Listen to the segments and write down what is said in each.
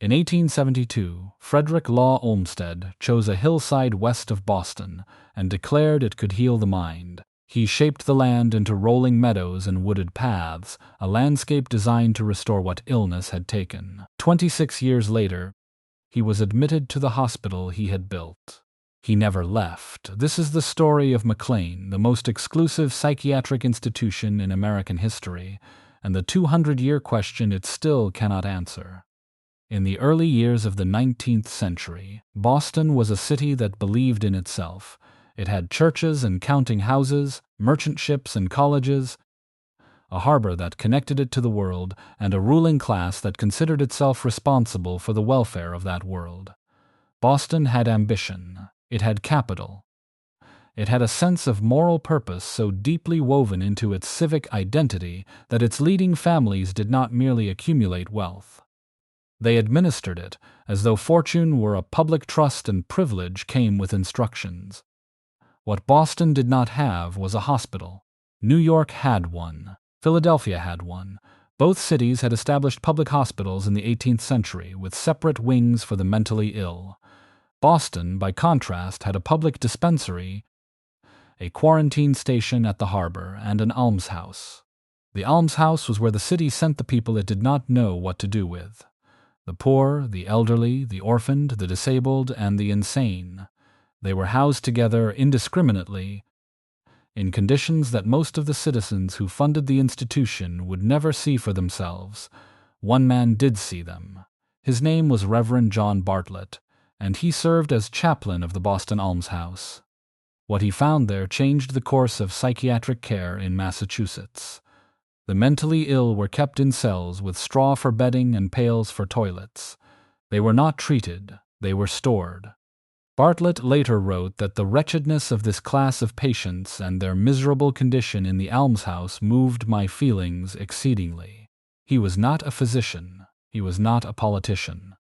In 1872, Frederick Law Olmstead chose a hillside west of Boston and declared it could heal the mind. He shaped the land into rolling meadows and wooded paths, a landscape designed to restore what illness had taken. 26 years later, he was admitted to the hospital he had built. He never left. This is the story of Mclean, the most exclusive psychiatric institution in American history, and the 200-year question it still cannot answer. In the early years of the 19th century, Boston was a city that believed in itself. It had churches and counting houses, merchant ships and colleges, a harbor that connected it to the world, and a ruling class that considered itself responsible for the welfare of that world. Boston had ambition. It had capital. It had a sense of moral purpose so deeply woven into its civic identity that its leading families did not merely accumulate wealth. They administered it as though fortune were a public trust and privilege came with instructions. What Boston did not have was a hospital. New York had one. Philadelphia had one. Both cities had established public hospitals in the 18th century with separate wings for the mentally ill. Boston, by contrast, had a public dispensary, a quarantine station at the harbor, and an almshouse. The almshouse was where the city sent the people it did not know what to do with. The poor, the elderly, the orphaned, the disabled, and the insane. They were housed together indiscriminately in conditions that most of the citizens who funded the institution would never see for themselves. One man did see them. His name was Reverend John Bartlett, and he served as chaplain of the Boston Almshouse. What he found there changed the course of psychiatric care in Massachusetts. The mentally ill were kept in cells with straw for bedding and pails for toilets. They were not treated, they were stored. Bartlett later wrote that the wretchedness of this class of patients and their miserable condition in the almshouse moved my feelings exceedingly. He was not a physician. He was not a politician.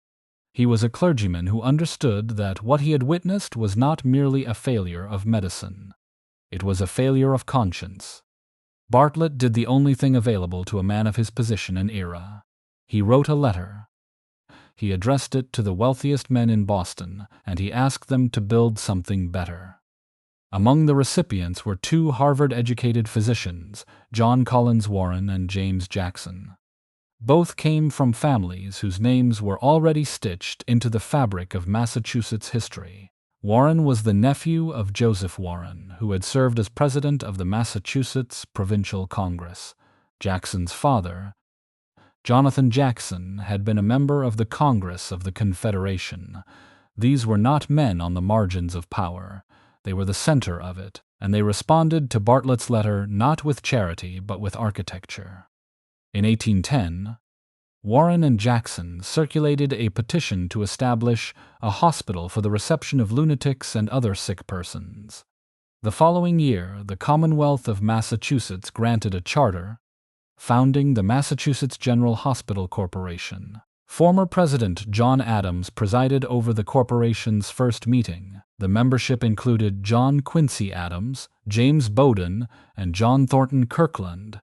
He was a clergyman who understood that what he had witnessed was not merely a failure of medicine. It was a failure of conscience. Bartlett did the only thing available to a man of his position and era. He wrote a letter. He addressed it to the wealthiest men in Boston, and he asked them to build something better. Among the recipients were two Harvard-educated physicians, John Collins Warren and James Jackson. Both came from families whose names were already stitched into the fabric of Massachusetts history. Warren was the nephew of Joseph Warren, who had served as president of the Massachusetts Provincial Congress. Jackson's father, Jonathan Jackson, had been a member of the Congress of the Confederation. These were not men on the margins of power. They were the center of it, and they responded to Bartlett's letter not with charity but with architecture. In 1810, Warren and Jackson circulated a petition to establish a hospital for the reception of lunatics and other sick persons. The following year, the Commonwealth of Massachusetts granted a charter, founding the Massachusetts General Hospital Corporation. Former President John Adams presided over the corporation's first meeting. The membership included John Quincy Adams, James Bowdoin, and John Thornton Kirkland,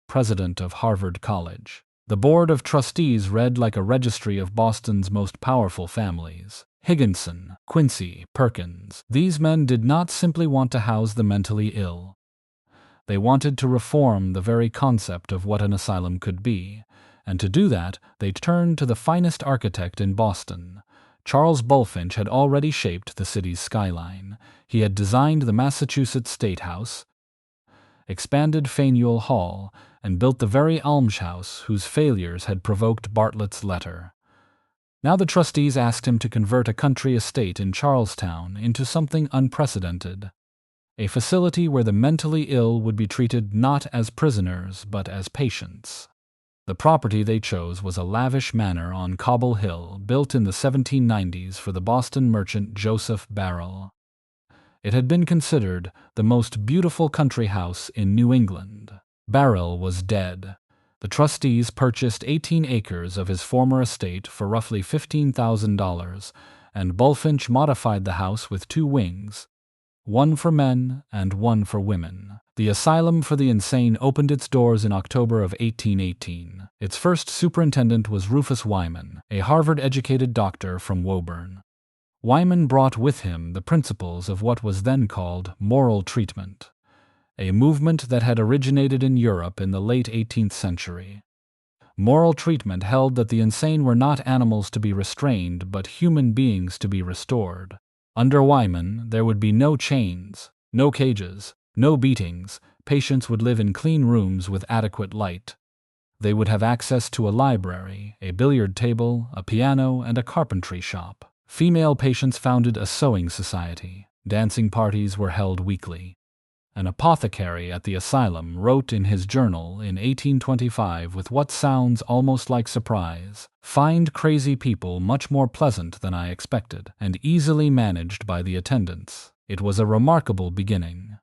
president of Harvard College. The Board of Trustees read like a registry of Boston's most powerful families. Higginson, Quincy, Perkins. These men did not simply want to house the mentally ill. They wanted to reform the very concept of what an asylum could be, and to do that they turned to the finest architect in Boston. Charles Bulfinch had already shaped the city's skyline. He had designed the Massachusetts State House, expanded Faneuil Hall, and built the very almshouse whose failures had provoked Bartlett's letter. Now the trustees asked him to convert a country estate in Charlestown into something unprecedented, a facility where the mentally ill would be treated not as prisoners but as patients. The property they chose was a lavish manor on Cobble Hill, built in the 1790s for the Boston merchant Joseph Barrell. It had been considered the most beautiful country house in New England. Barrell was dead. The trustees purchased 18 acres of his former estate for roughly $15,000, and Bulfinch modified the house with 2 wings, one for men and one for women. The Asylum for the Insane opened its doors in October of 1818. Its first superintendent was Rufus Wyman, a Harvard-educated doctor from Woburn. Wyman brought with him the principles of what was then called moral treatment, a movement that had originated in Europe in the late 18th century. Moral treatment held that the insane were not animals to be restrained, but human beings to be restored. Under Wyman, there would be no chains, no cages, no beatings. Patients would live in clean rooms with adequate light. They would have access to a library, a billiard table, a piano, and a carpentry shop. Female patients founded a sewing society. Dancing parties were held weekly. An apothecary at the asylum wrote in his journal in 1825 with what sounds almost like surprise, "Find crazy people much more pleasant than I expected, and easily managed by the attendants." It was a remarkable beginning.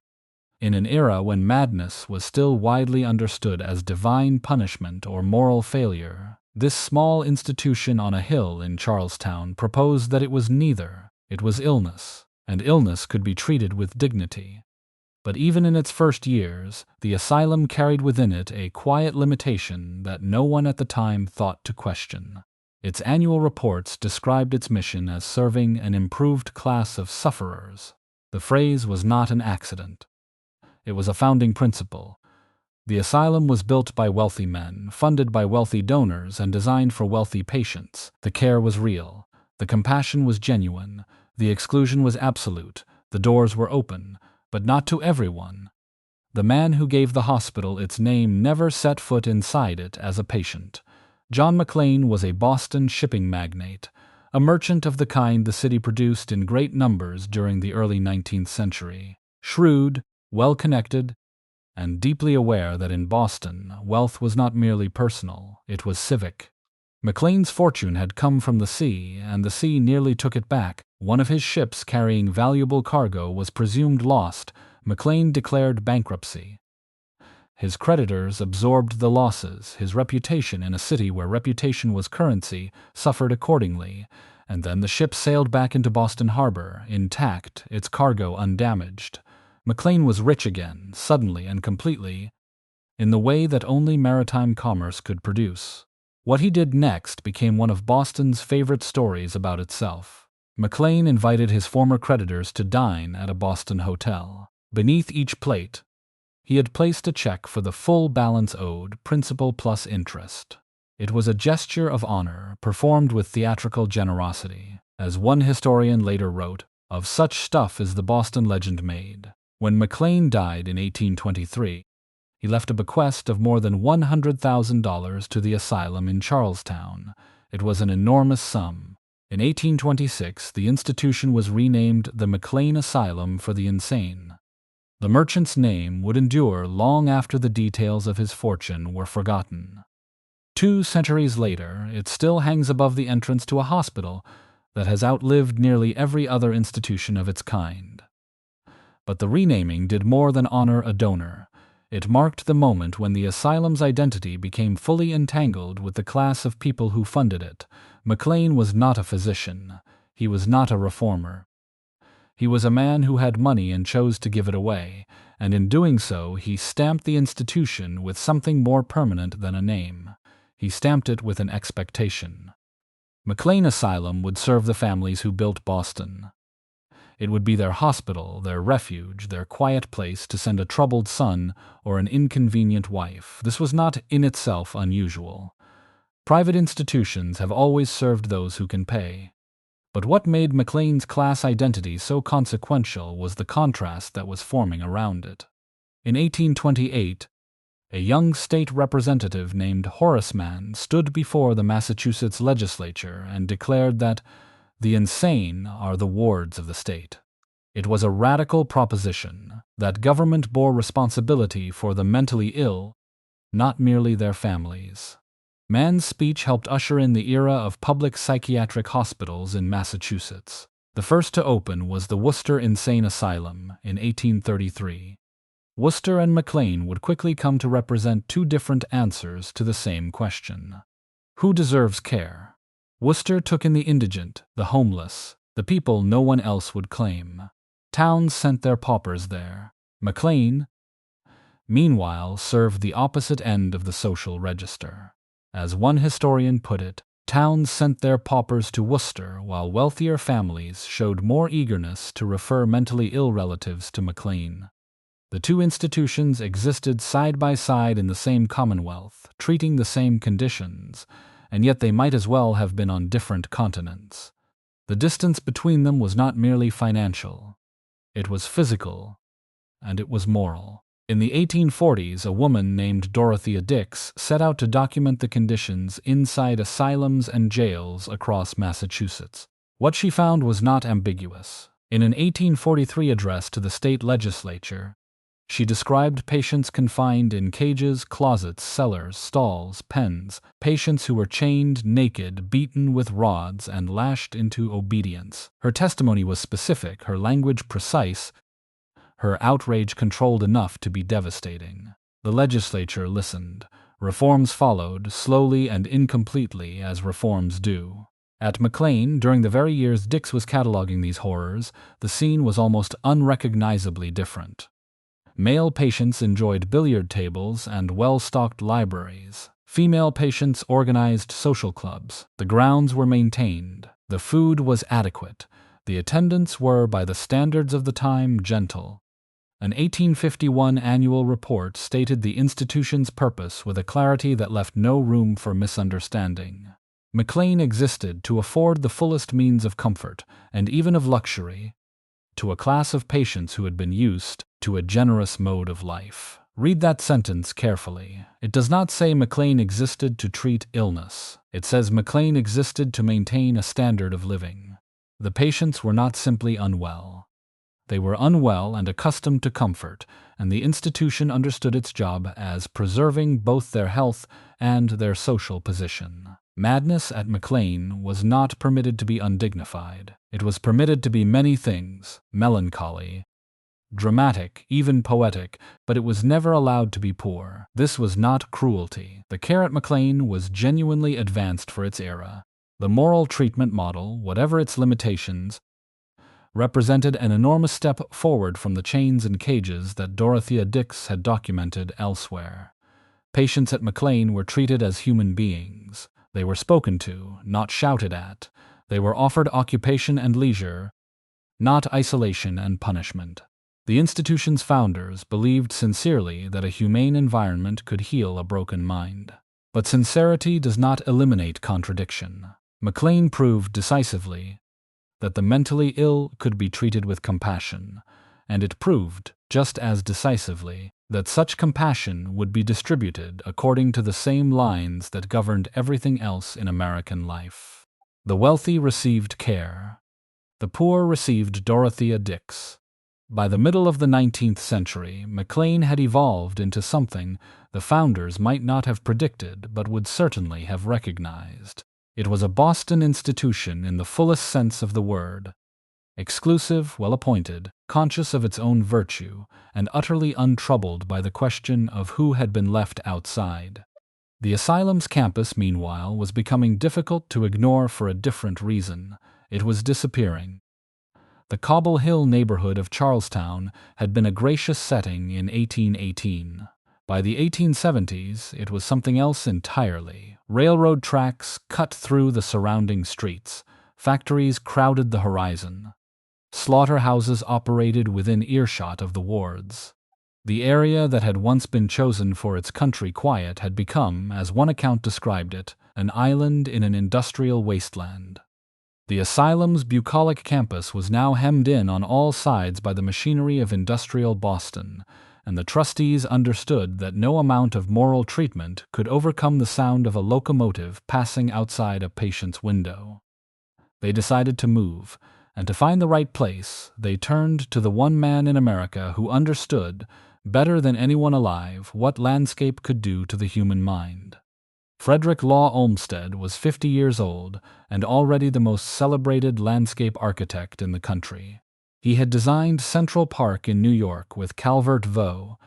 In an era when madness was still widely understood as divine punishment or moral failure, this small institution on a hill in Charlestown proposed that it was neither. It was illness, and illness could be treated with dignity. But even in its first years, the asylum carried within it a quiet limitation that no one at the time thought to question. Its annual reports described its mission as serving an improved class of sufferers. The phrase was not an accident. It was a founding principle. The asylum was built by wealthy men, funded by wealthy donors, and designed for wealthy patients. The care was real. The compassion was genuine. The exclusion was absolute. The doors were open, but not to everyone. The man who gave the hospital its name never set foot inside it as a patient. John Mclean was a Boston shipping magnate, a merchant of the kind the city produced in great numbers during the early 19th century. Shrewd, well-connected, and deeply aware that in Boston, wealth was not merely personal, it was civic. Mclean's fortune had come from the sea, and the sea nearly took it back. One of his ships carrying valuable cargo was presumed lost. Mclean declared bankruptcy. His creditors absorbed the losses. His reputation in a city where reputation was currency suffered accordingly, and then the ship sailed back into Boston Harbor, intact, its cargo undamaged. Mclean was rich again, suddenly and completely, in the way that only maritime commerce could produce. What he did next became one of Boston's favorite stories about itself. Mclean invited his former creditors to dine at a Boston hotel. Beneath each plate, he had placed a check for the full balance owed, principal plus interest. It was a gesture of honor, performed with theatrical generosity. As one historian later wrote, "Of such stuff is the Boston legend made." When Mclean died in 1823, he left a bequest of more than $100,000 to the asylum in Charlestown. It was an enormous sum. In 1826, the institution was renamed the Mclean Asylum for the Insane. The merchant's name would endure long after the details of his fortune were forgotten. 2 centuries later, it still hangs above the entrance to a hospital that has outlived nearly every other institution of its kind. But the renaming did more than honor a donor. It marked the moment when the asylum's identity became fully entangled with the class of people who funded it. Mclean was not a physician. He was not a reformer. He was a man who had money and chose to give it away, and in doing so he stamped the institution with something more permanent than a name. He stamped it with an expectation. Mclean Asylum would serve the families who built Boston. It would be their hospital, their refuge, their quiet place to send a troubled son or an inconvenient wife. This was not in itself unusual. Private institutions have always served those who can pay. But what made Mclean's class identity so consequential was the contrast that was forming around it. In 1828, a young state representative named Horace Mann stood before the Massachusetts legislature and declared that the insane are the wards of the state. It was a radical proposition that government bore responsibility for the mentally ill, not merely their families. Mann's speech helped usher in the era of public psychiatric hospitals in Massachusetts. The first to open was the Worcester Insane Asylum in 1833. Worcester and Mclean would quickly come to represent 2 different answers to the same question. Who deserves care? Worcester took in the indigent, the homeless, the people no one else would claim. Towns sent their paupers there. Mclean, meanwhile, served the opposite end of the social register. As one historian put it, towns sent their paupers to Worcester, while wealthier families showed more eagerness to refer mentally ill relatives to Mclean. The two institutions existed side by side in the same commonwealth, treating the same conditions, and yet they might as well have been on different continents. The distance between them was not merely financial. It was physical, and it was moral. In the 1840s, a woman named Dorothea Dix set out to document the conditions inside asylums and jails across Massachusetts. What she found was not ambiguous. In an 1843 address to the state legislature, she described patients confined in cages, closets, cellars, stalls, pens, patients who were chained, naked, beaten with rods, and lashed into obedience. Her testimony was specific, her language precise, her outrage controlled enough to be devastating. The legislature listened. Reforms followed, slowly and incompletely, as reforms do. At Mclean, during the very years Dix was cataloging these horrors, the scene was almost unrecognizably different. Male patients enjoyed billiard tables and well-stocked libraries. Female patients organized social clubs. The grounds were maintained. The food was adequate. The attendants were, by the standards of the time, gentle. An 1851 annual report stated the institution's purpose with a clarity that left no room for misunderstanding. Mclean existed to afford the fullest means of comfort, and even of luxury, to a class of patients who had been used to a generous mode of life. Read that sentence carefully. It does not say Mclean existed to treat illness. It says Mclean existed to maintain a standard of living. The patients were not simply unwell. They were unwell and accustomed to comfort, and the institution understood its job as preserving both their health and their social position. Madness at Mclean was not permitted to be undignified. It was permitted to be many things: melancholy, dramatic, even poetic, but it was never allowed to be poor. This was not cruelty. The care at Mclean was genuinely advanced for its era. The moral treatment model, whatever its limitations, represented an enormous step forward from the chains and cages that Dorothea Dix had documented elsewhere. Patients at Mclean were treated as human beings. They were spoken to, not shouted at. They were offered occupation and leisure, not isolation and punishment. The institution's founders believed sincerely that a humane environment could heal a broken mind. But sincerity does not eliminate contradiction. Mclean proved decisively that the mentally ill could be treated with compassion, and it proved, just as decisively, that such compassion would be distributed according to the same lines that governed everything else in American life. The wealthy received care. The poor received Dorothea Dix. By the middle of the 19th century, Mclean had evolved into something the founders might not have predicted but would certainly have recognized. It was a Boston institution in the fullest sense of the word. Exclusive, well-appointed, conscious of its own virtue, and utterly untroubled by the question of who had been left outside. The asylum's campus, meanwhile, was becoming difficult to ignore for a different reason. It was disappearing. The Cobble Hill neighborhood of Charlestown had been a gracious setting in 1818. By the 1870s, it was something else entirely. Railroad tracks cut through the surrounding streets. Factories crowded the horizon. Slaughterhouses operated within earshot of the wards. The area that had once been chosen for its country quiet had become, as one account described it, an island in an industrial wasteland. The asylum's bucolic campus was now hemmed in on all sides by the machinery of industrial Boston, and the trustees understood that no amount of moral treatment could overcome the sound of a locomotive passing outside a patient's window. They decided to move, and to find the right place, they turned to the one man in America who understood, better than anyone alive, what landscape could do to the human mind. Frederick Law Olmstead was 50 years old and already the most celebrated landscape architect in the country. He had designed Central Park in New York with Calvert Vaux,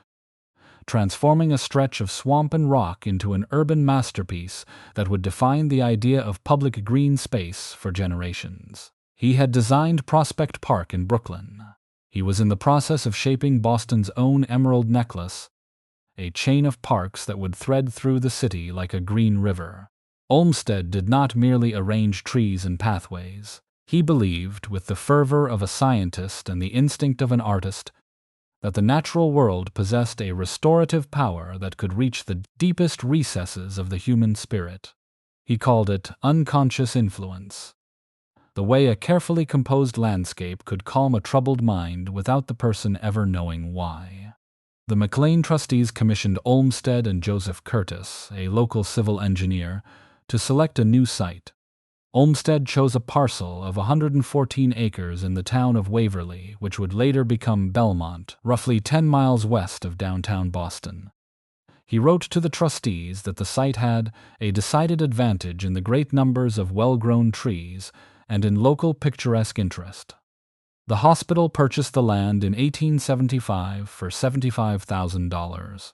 transforming a stretch of swamp and rock into an urban masterpiece that would define the idea of public green space for generations. He had designed Prospect Park in Brooklyn. He was in the process of shaping Boston's own emerald necklace, a chain of parks that would thread through the city like a green river. Olmstead did not merely arrange trees and pathways. He believed, with the fervor of a scientist and the instinct of an artist, that the natural world possessed a restorative power that could reach the deepest recesses of the human spirit. He called it unconscious influence, the way a carefully composed landscape could calm a troubled mind without the person ever knowing why. The Mclean trustees commissioned Olmstead and Joseph Curtis, a local civil engineer, to select a new site. Olmstead chose a parcel of 114 acres in the town of Waverly, which would later become Belmont, roughly 10 miles west of downtown Boston. He wrote to the trustees that the site had a decided advantage in the great numbers of well-grown trees and in local picturesque interest. The hospital purchased the land in 1875 for $75,000.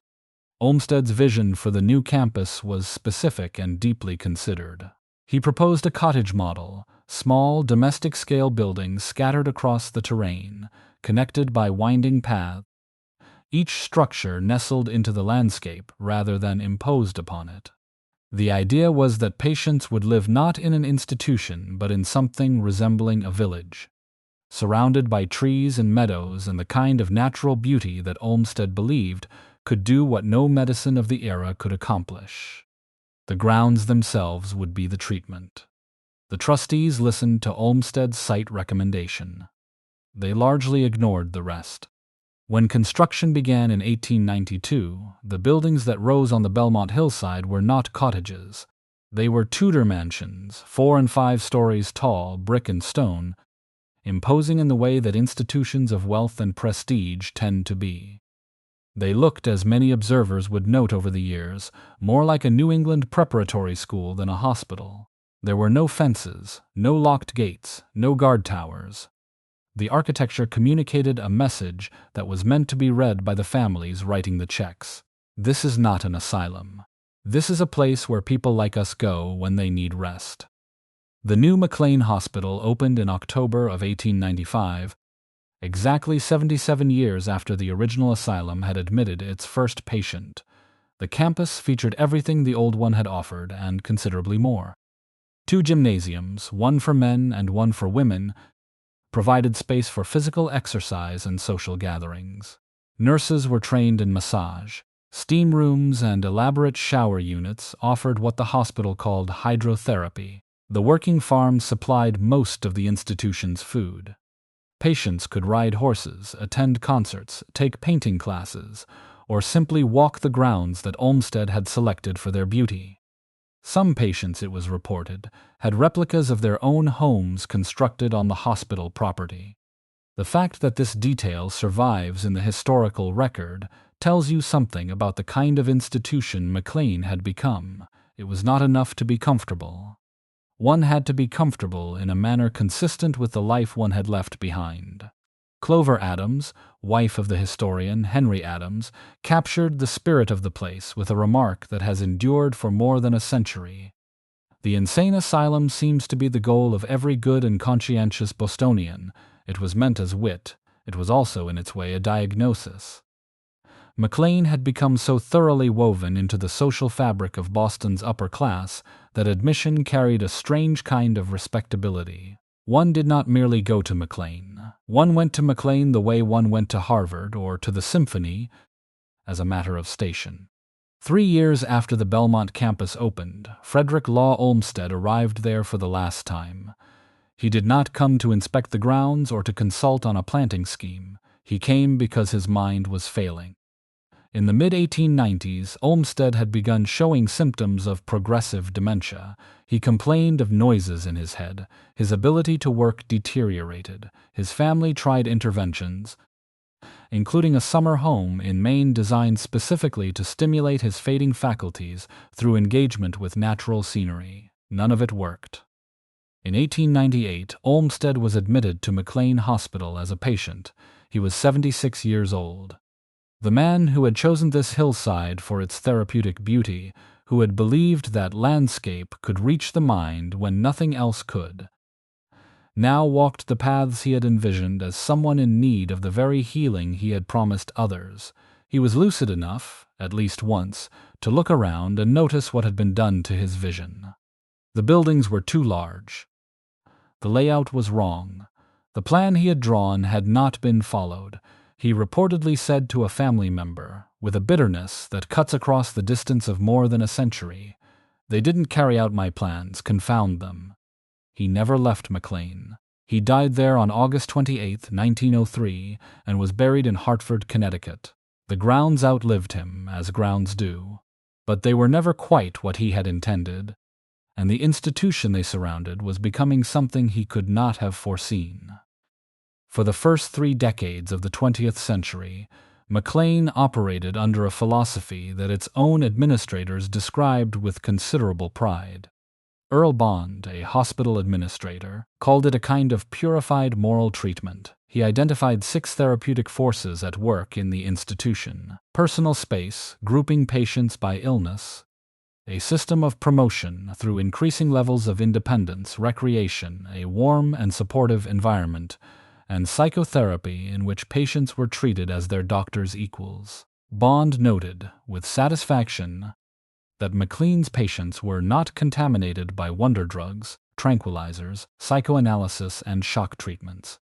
Olmstead's vision for the new campus was specific and deeply considered. He proposed a cottage model, small domestic-scale buildings scattered across the terrain, connected by winding paths, each structure nestled into the landscape rather than imposed upon it. The idea was that patients would live not in an institution but in something resembling a village, surrounded by trees and meadows and the kind of natural beauty that Olmstead believed could do what no medicine of the era could accomplish. The grounds themselves would be the treatment. The trustees listened to Olmsted's site recommendation. They largely ignored the rest. When construction began in 1892, the buildings that rose on the Belmont hillside were not cottages. They were Tudor mansions, 4 and 5 stories tall, brick and stone, imposing in the way that institutions of wealth and prestige tend to be. They looked, as many observers would note over the years, more like a New England preparatory school than a hospital. There were no fences, no locked gates, no guard towers. The architecture communicated a message that was meant to be read by the families writing the checks. This is not an asylum. This is a place where people like us go when they need rest. The new Mclean Hospital opened in October of 1895, exactly 77 years after the original asylum had admitted its first patient. The campus featured everything the old one had offered and considerably more. 2 gymnasiums, one for men and one for women, provided space for physical exercise and social gatherings. Nurses were trained in massage. Steam rooms and elaborate shower units offered what the hospital called hydrotherapy. The working farm supplied most of the institution's food. Patients could ride horses, attend concerts, take painting classes, or simply walk the grounds that Olmstead had selected for their beauty. Some patients, it was reported, had replicas of their own homes constructed on the hospital property. The fact that this detail survives in the historical record tells you something about the kind of institution Mclean had become. It was not enough to be comfortable. One had to be comfortable in a manner consistent with the life one had left behind. Clover Adams, wife of the historian Henry Adams, captured the spirit of the place with a remark that has endured for more than a century. The insane asylum seems to be the goal of every good and conscientious Bostonian. It was meant as wit. It was also, in its way, a diagnosis. Mclean had become so thoroughly woven into the social fabric of Boston's upper class that admission carried a strange kind of respectability. One did not merely go to Mclean. One went to Mclean the way one went to Harvard or to the Symphony, as a matter of station. 3 years after the Belmont campus opened, Frederick Law Olmstead arrived there for the last time. He did not come to inspect the grounds or to consult on a planting scheme. He came because his mind was failing. In the mid-1890s, Olmstead had begun showing symptoms of progressive dementia. He complained of noises in his head. His ability to work deteriorated. His family tried interventions, including a summer home in Maine designed specifically to stimulate his fading faculties through engagement with natural scenery. None of it worked. In 1898, Olmstead was admitted to Mclean Hospital as a patient. He was 76 years old. The man who had chosen this hillside for its therapeutic beauty, who had believed that landscape could reach the mind when nothing else could, now walked the paths he had envisioned as someone in need of the very healing he had promised others. He was lucid enough, at least once, to look around and notice what had been done to his vision. The buildings were too large. The layout was wrong. The plan he had drawn had not been followed, he reportedly said to a family member, with a bitterness that cuts across the distance of more than a century. They didn't carry out my plans, confound them. He never left Mclean. He died there on August 28, 1903, and was buried in Hartford, Connecticut. The grounds outlived him, as grounds do. But they were never quite what he had intended, and the institution they surrounded was becoming something he could not have foreseen. For the first 3 decades of the 20th century, Mclean operated under a philosophy that its own administrators described with considerable pride. Earl Bond, a hospital administrator, called it a kind of purified moral treatment. He identified 6 therapeutic forces at work in the institution: personal space, grouping patients by illness, a system of promotion through increasing levels of independence, recreation, a warm and supportive environment, and psychotherapy in which patients were treated as their doctor's equals. Bond noted, with satisfaction, that Mclean's patients were not contaminated by wonder drugs, tranquilizers, psychoanalysis, and shock treatments.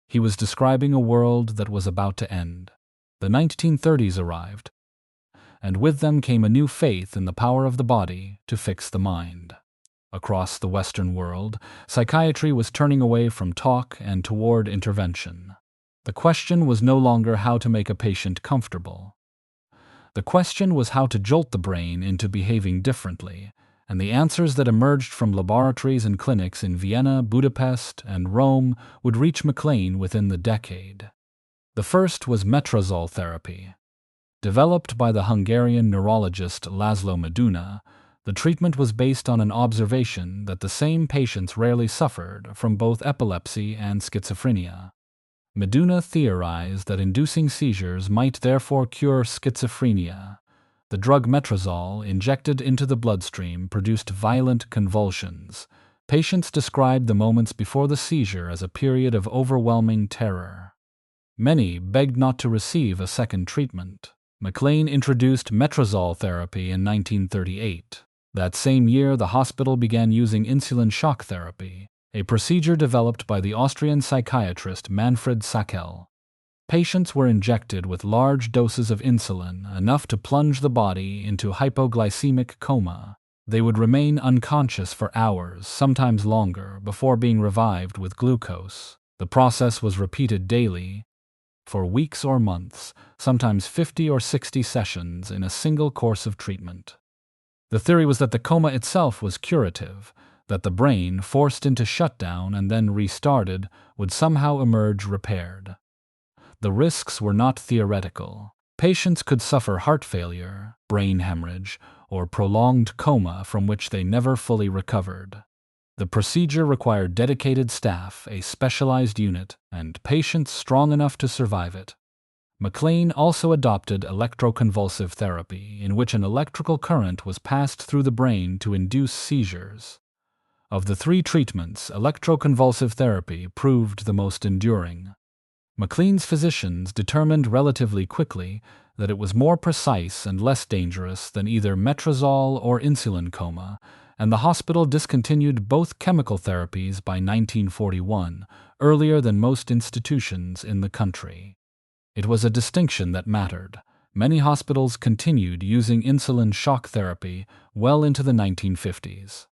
He was describing a world that was about to end. The 1930s arrived, and with them came a new faith in the power of the body to fix the mind. Across the Western world, psychiatry was turning away from talk and toward intervention. The question was no longer how to make a patient comfortable. The question was how to jolt the brain into behaving differently, and the answers that emerged from laboratories and clinics in Vienna, Budapest, and Rome would reach Mclean within the decade. The first was metrazole therapy. Developed by the Hungarian neurologist Laszlo Meduna, the treatment was based on an observation that the same patients rarely suffered from both epilepsy and schizophrenia. Meduna theorized that inducing seizures might therefore cure schizophrenia. The drug metrazole, injected into the bloodstream, produced violent convulsions. Patients described the moments before the seizure as a period of overwhelming terror. Many begged not to receive a second treatment. Mclean introduced metrazole therapy in 1938. That same year, the hospital began using insulin shock therapy, a procedure developed by the Austrian psychiatrist Manfred Sackel. Patients were injected with large doses of insulin, enough to plunge the body into hypoglycemic coma. They would remain unconscious for hours, sometimes longer, before being revived with glucose. The process was repeated daily, for weeks or months, sometimes 50 or 60 sessions in a single course of treatment. The theory was that the coma itself was curative, that the brain, forced into shutdown and then restarted, would somehow emerge repaired. The risks were not theoretical. Patients could suffer heart failure, brain hemorrhage, or prolonged coma from which they never fully recovered. The procedure required dedicated staff, a specialized unit, and patients strong enough to survive it. Mclean also adopted electroconvulsive therapy, in which an electrical current was passed through the brain to induce seizures. Of the 3 treatments, electroconvulsive therapy proved the most enduring. Mclean's physicians determined relatively quickly that it was more precise and less dangerous than either metrazole or insulin coma, and the hospital discontinued both chemical therapies by 1941, earlier than most institutions in the country. It was a distinction that mattered. Many hospitals continued using insulin shock therapy well into the 1950s.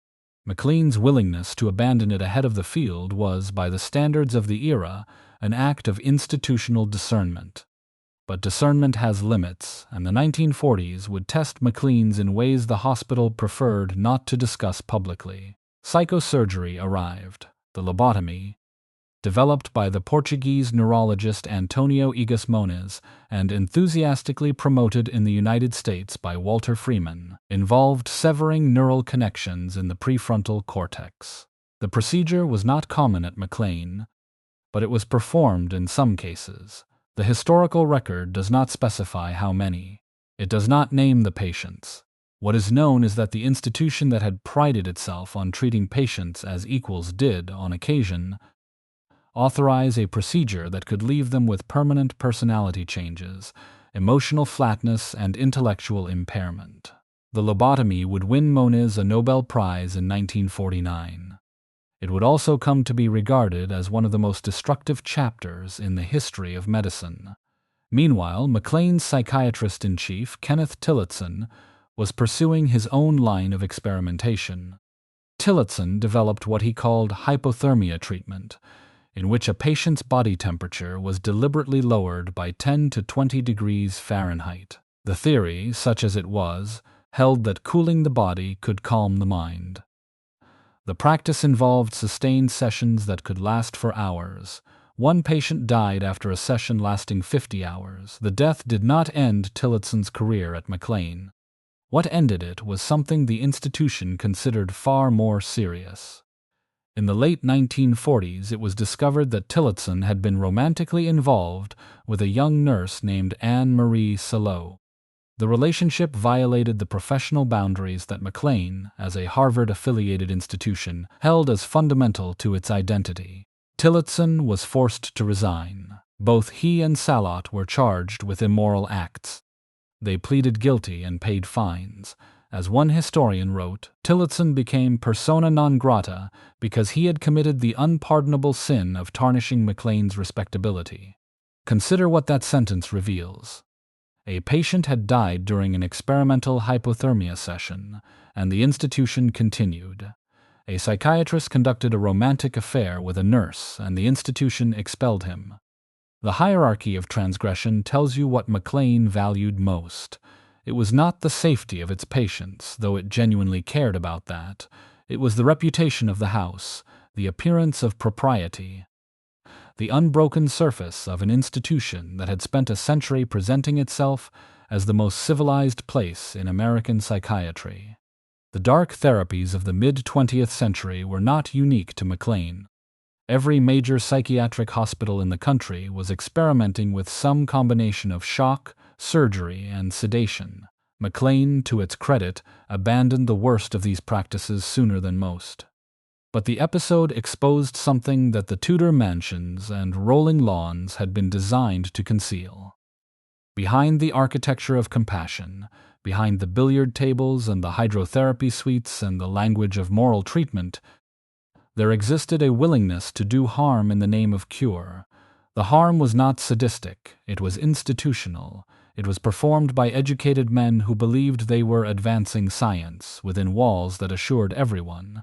Mclean's willingness to abandon it ahead of the field was, by the standards of the era, an act of institutional discernment. But discernment has limits, and the 1940s would test Mclean's in ways the hospital preferred not to discuss publicly. Psychosurgery arrived. The lobotomy, developed by the Portuguese neurologist Antonio Egas Moniz and enthusiastically promoted in the United States by Walter Freeman, involved severing neural connections in the prefrontal cortex. The procedure was not common at Mclean, but it was performed in some cases. The historical record does not specify how many. It does not name the patients. What is known is that the institution that had prided itself on treating patients as equals did, on occasion, authorize a procedure that could leave them with permanent personality changes, emotional flatness, and intellectual impairment. The lobotomy would win Moniz a Nobel Prize in 1949. It would also come to be regarded as one of the most destructive chapters in the history of medicine. Meanwhile, Mclean's psychiatrist-in-chief, Kenneth Tillotson, was pursuing his own line of experimentation. Tillotson developed what he called hypothermia treatment, in which a patient's body temperature was deliberately lowered by 10 to 20 degrees Fahrenheit. The theory, such as it was, held that cooling the body could calm the mind. The practice involved sustained sessions that could last for hours. One patient died after a session lasting 50 hours. The death did not end Tillotson's career at Mclean. What ended it was something the institution considered far more serious. In the late 1940s, it was discovered that Tillotson had been romantically involved with a young nurse named Anne Marie Salot. The relationship violated the professional boundaries that Mclean, as a Harvard-affiliated institution, held as fundamental to its identity. Tillotson was forced to resign. Both he and Salot were charged with immoral acts. They pleaded guilty and paid fines. As one historian wrote, Tillotson became persona non grata because he had committed the unpardonable sin of tarnishing Mclean's respectability. Consider what that sentence reveals. A patient had died during an experimental hypothermia session, and the institution continued. A psychiatrist conducted a romantic affair with a nurse, and the institution expelled him. The hierarchy of transgression tells you what Mclean valued most. It was not the safety of its patients, though it genuinely cared about that. It was the reputation of the house, the appearance of propriety, the unbroken surface of an institution that had spent a century presenting itself as the most civilized place in American psychiatry. The dark therapies of the mid-20th century were not unique to Mclean. Every major psychiatric hospital in the country was experimenting with some combination of shock, surgery, and sedation. Mclean, to its credit, abandoned the worst of these practices sooner than most. But the episode exposed something that the Tudor mansions and rolling lawns had been designed to conceal. Behind the architecture of compassion, behind the billiard tables and the hydrotherapy suites and the language of moral treatment, there existed a willingness to do harm in the name of cure. The harm was not sadistic, it was institutional. It was performed by educated men who believed they were advancing science within walls that assured everyone,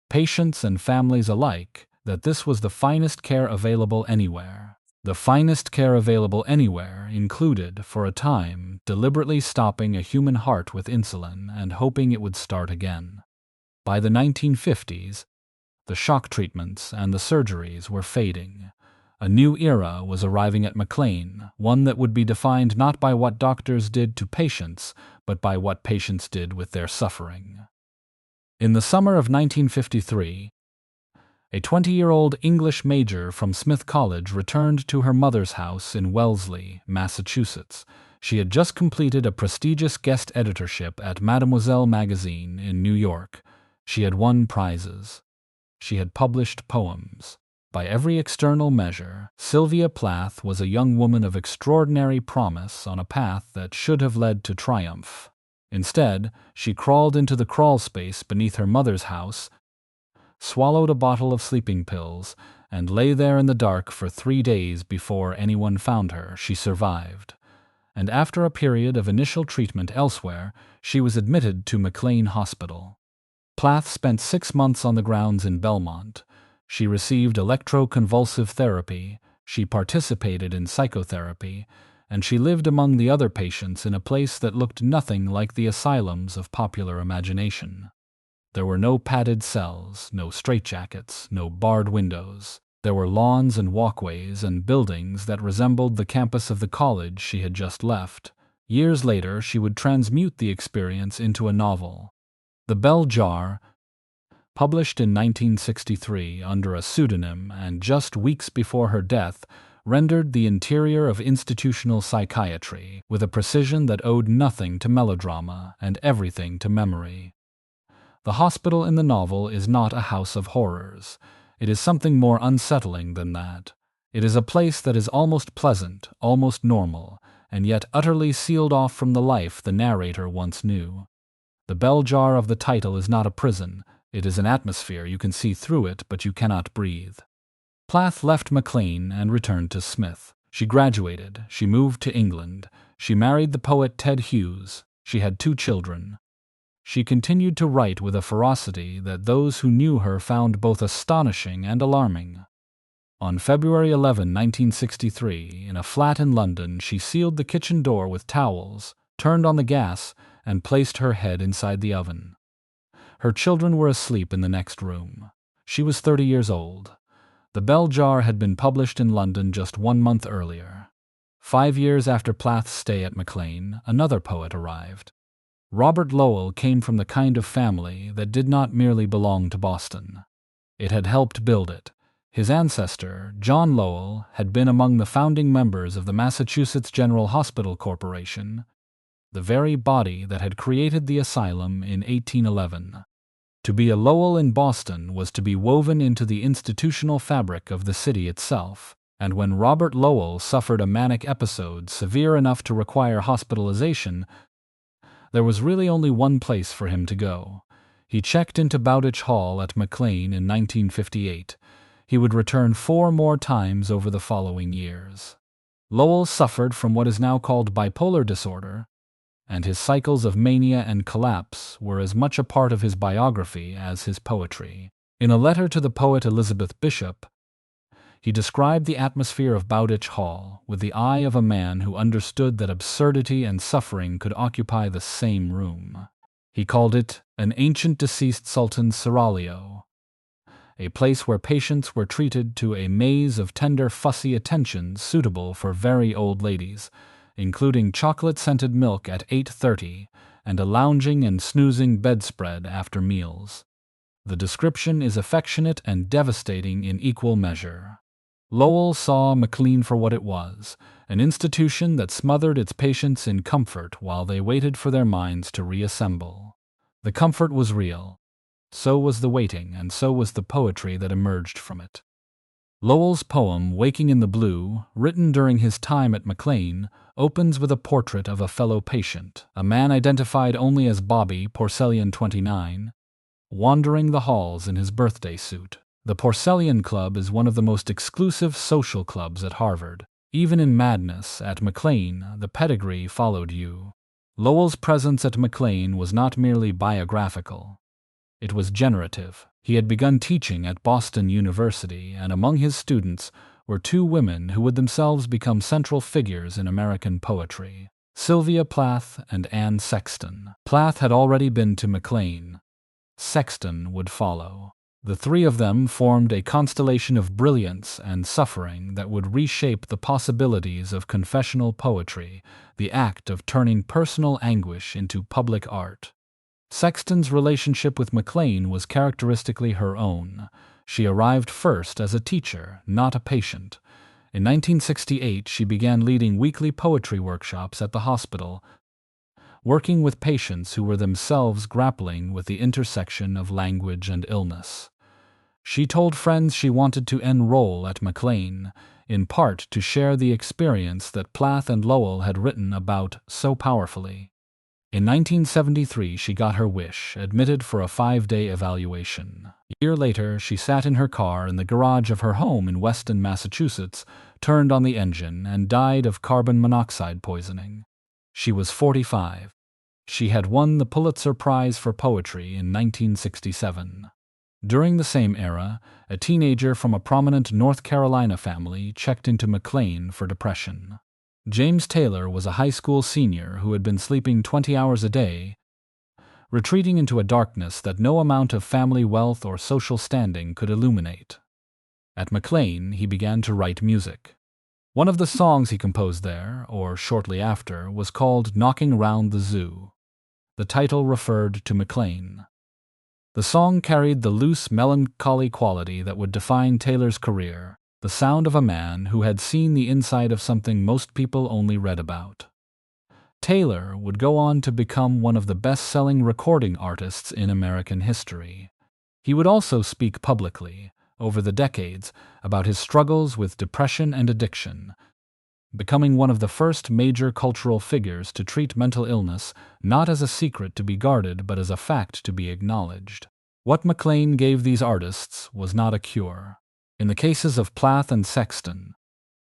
patients and families alike, that this was the finest care available anywhere. The finest care available anywhere included, for a time, deliberately stopping a human heart with insulin and hoping it would start again. By the 1950s, the shock treatments and the surgeries were fading. A new era was arriving at Mclean, one that would be defined not by what doctors did to patients, but by what patients did with their suffering. In the summer of 1953, a 20-year-old English major from Smith College returned to her mother's house in Wellesley, Massachusetts. She had just completed a prestigious guest editorship at Mademoiselle magazine in New York. She had won prizes. She had published poems. By every external measure, Sylvia Plath was a young woman of extraordinary promise on a path that should have led to triumph. Instead, she crawled into the crawl space beneath her mother's house, swallowed a bottle of sleeping pills, and lay there in the dark for 3 days before anyone found her. She survived. And after a period of initial treatment elsewhere, she was admitted to Mclean Hospital. Plath spent 6 months on the grounds in Belmont. She received electroconvulsive therapy, she participated in psychotherapy, and she lived among the other patients in a place that looked nothing like the asylums of popular imagination. There were no padded cells, no straitjackets, no barred windows. There were lawns and walkways and buildings that resembled the campus of the college she had just left. Years later, she would transmute the experience into a novel. The Bell Jar, published in 1963 under a pseudonym and just weeks before her death, rendered the interior of institutional psychiatry with a precision that owed nothing to melodrama and everything to memory. The hospital in the novel is not a house of horrors. It is something more unsettling than that. It is a place that is almost pleasant, almost normal, and yet utterly sealed off from the life the narrator once knew. The bell jar of the title is not a prison. It is an atmosphere. You can see through it, but you cannot breathe. Plath left Mclean and returned to Smith. She graduated. She moved to England. She married the poet Ted Hughes. She had 2 children. She continued to write with a ferocity that those who knew her found both astonishing and alarming. On February 11, 1963, in a flat in London, she sealed the kitchen door with towels, turned on the gas, and placed her head inside the oven. Her children were asleep in the next room. She was 30 years old. The Bell Jar had been published in London just 1 month earlier. 5 years after Plath's stay at Mclean, another poet arrived. Robert Lowell came from the kind of family that did not merely belong to Boston. It had helped build it. His ancestor, John Lowell, had been among the founding members of the Massachusetts General Hospital Corporation, the very body that had created the asylum in 1811. To be a Lowell in Boston was to be woven into the institutional fabric of the city itself, and when Robert Lowell suffered a manic episode severe enough to require hospitalization, there was really only one place for him to go. He checked into Bowditch Hall at Mclean in 1958. He would return 4 more times over the following years. Lowell suffered from what is now called bipolar disorder, and his cycles of mania and collapse were as much a part of his biography as his poetry. In a letter to the poet Elizabeth Bishop, he described the atmosphere of Bowditch Hall with the eye of a man who understood that absurdity and suffering could occupy the same room. He called it an ancient deceased sultan's seraglio, a place where patients were treated to a maze of tender, fussy attentions suitable for very old ladies, including chocolate-scented milk at 8:30 and a lounging and snoozing bedspread after meals. The description is affectionate and devastating in equal measure. Lowell saw Mclean for what it was, an institution that smothered its patients in comfort while they waited for their minds to reassemble. The comfort was real. So was the waiting, and so was the poetry that emerged from it. Lowell's poem, Waking in the Blue, written during his time at Mclean, opens with a portrait of a fellow patient, a man identified only as Bobby, Porcellian 29, wandering the halls in his birthday suit. The Porcellian Club is one of the most exclusive social clubs at Harvard. Even in madness, at Mclean, the pedigree followed you. Lowell's presence at Mclean was not merely biographical. It was generative. He had begun teaching at Boston University, and among his students were 2 women who would themselves become central figures in American poetry, Sylvia Plath and Anne Sexton. Plath had already been to Mclean. Sexton would follow. The 3 of them formed a constellation of brilliance and suffering that would reshape the possibilities of confessional poetry, the act of turning personal anguish into public art. Sexton's relationship with Mclean was characteristically her own. She arrived first as a teacher, not a patient. In 1968, she began leading weekly poetry workshops at the hospital, working with patients who were themselves grappling with the intersection of language and illness. She told friends she wanted to enroll at Mclean, in part to share the experience that Plath and Lowell had written about so powerfully. In 1973, she got her wish, admitted for a 5-day evaluation. A year later, she sat in her car in the garage of her home in Weston, Massachusetts, turned on the engine, and died of carbon monoxide poisoning. She was 45. She had won the Pulitzer Prize for Poetry in 1967. During the same era, a teenager from a prominent North Carolina family checked into Mclean for depression. James Taylor was a high school senior who had been sleeping 20 hours a day, retreating into a darkness that no amount of family wealth or social standing could illuminate. At Mclean, he began to write music. One of the songs he composed there, or shortly after, was called Knocking Round the Zoo. The title referred to Mclean. The song carried the loose, melancholy quality that would define Taylor's career, the sound of a man who had seen the inside of something most people only read about. Taylor would go on to become one of the best-selling recording artists in American history. He would also speak publicly, over the decades about his struggles with depression and addiction, becoming one of the first major cultural figures to treat mental illness not as a secret to be guarded but as a fact to be acknowledged. What Mclean gave these artists was not a cure. In the cases of Plath and Sexton,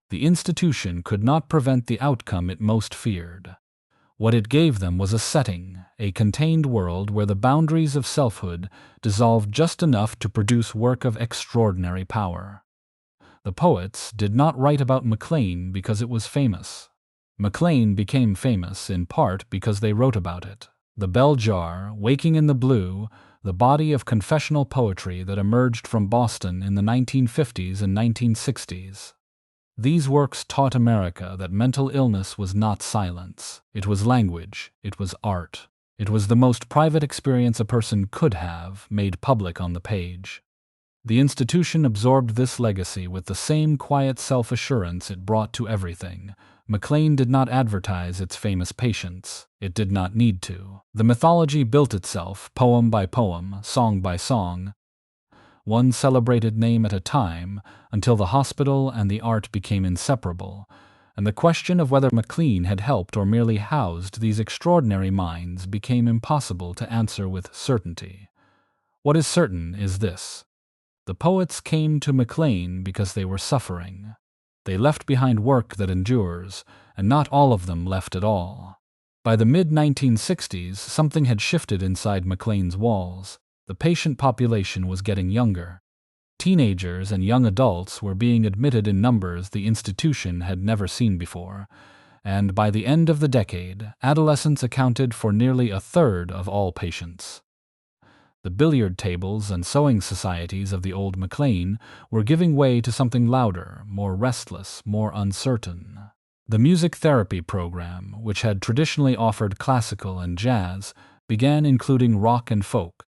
the institution could not prevent the outcome it most feared. What it gave them was a setting, a contained world where the boundaries of selfhood dissolved just enough to produce work of extraordinary power. The poets did not write about Mclean because it was famous. Mclean became famous in part because they wrote about it. The Bell Jar, Waking in the Blue, the body of confessional poetry that emerged from Boston in the 1950s and 1960s. These works taught America that mental illness was not silence. It was language. It was art. It was the most private experience a person could have, made public on the page. The institution absorbed this legacy with the same quiet self-assurance it brought to everything. Mclean did not advertise its famous patients. It did not need to. The mythology built itself, poem by poem, song by song, one celebrated name at a time, until the hospital and the art became inseparable, and the question of whether Mclean had helped or merely housed these extraordinary minds became impossible to answer with certainty. What is certain is this. The poets came to Mclean because they were suffering. They left behind work that endures, and not all of them left at all. By the mid-1960s, something had shifted inside Mclean's walls. The patient population was getting younger. Teenagers and young adults were being admitted in numbers the institution had never seen before, and by the end of the decade, adolescents accounted for nearly a third of all patients. The billiard tables and sewing societies of the old Mclean were giving way to something louder, more restless, more uncertain. The music therapy program, which had traditionally offered classical and jazz, began including rock and folk.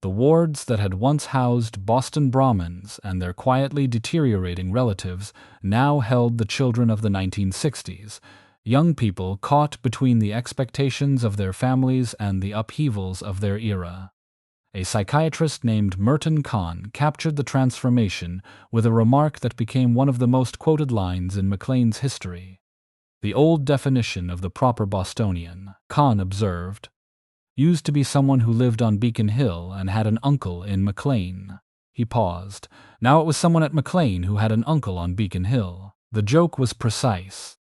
The wards that had once housed Boston Brahmins and their quietly deteriorating relatives now held the children of the 1960s, young people caught between the expectations of their families and the upheavals of their era. A psychiatrist named Merton Kahn captured the transformation with a remark that became one of the most quoted lines in Mclean's history. The old definition of the proper Bostonian, Kahn observed, used to be someone who lived on Beacon Hill and had an uncle in Mclean. He paused. Now it was someone at Mclean who had an uncle on Beacon Hill. The joke was precise.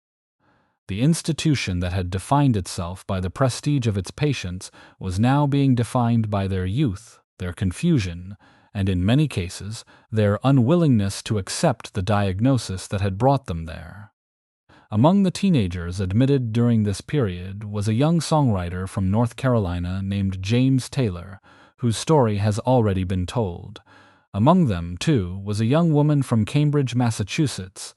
The institution that had defined itself by the prestige of its patients was now being defined by their youth, their confusion, and in many cases, their unwillingness to accept the diagnosis that had brought them there. Among the teenagers admitted during this period was a young songwriter from North Carolina named James Taylor, whose story has already been told. Among them, too, was a young woman from Cambridge, Massachusetts,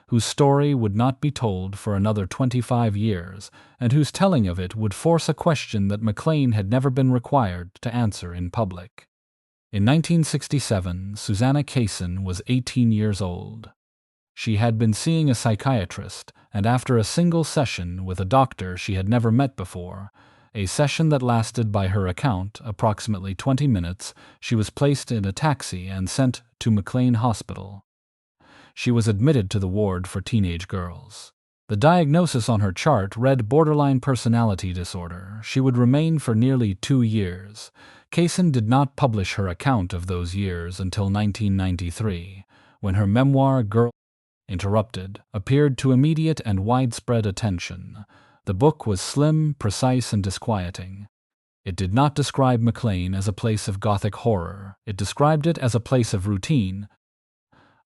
whose story would not be told for another 25 years, and whose telling of it would force a question that Mclean had never been required to answer in public. In 1967, Susanna Kaysen was 18 years old. She had been seeing a psychiatrist, and after a single session with a doctor she had never met before, a session that lasted by her account approximately 20 minutes, she was placed in a taxi and sent to Mclean Hospital. She was admitted to the ward for teenage girls. The diagnosis on her chart read borderline personality disorder. She would remain for nearly 2 years. Kaysen did not publish her account of those years until 1993, when her memoir Girl Interrupted appeared to immediate and widespread attention. The book was slim, precise, and disquieting. It did not describe Mclean as a place of gothic horror. It described it as a place of routine,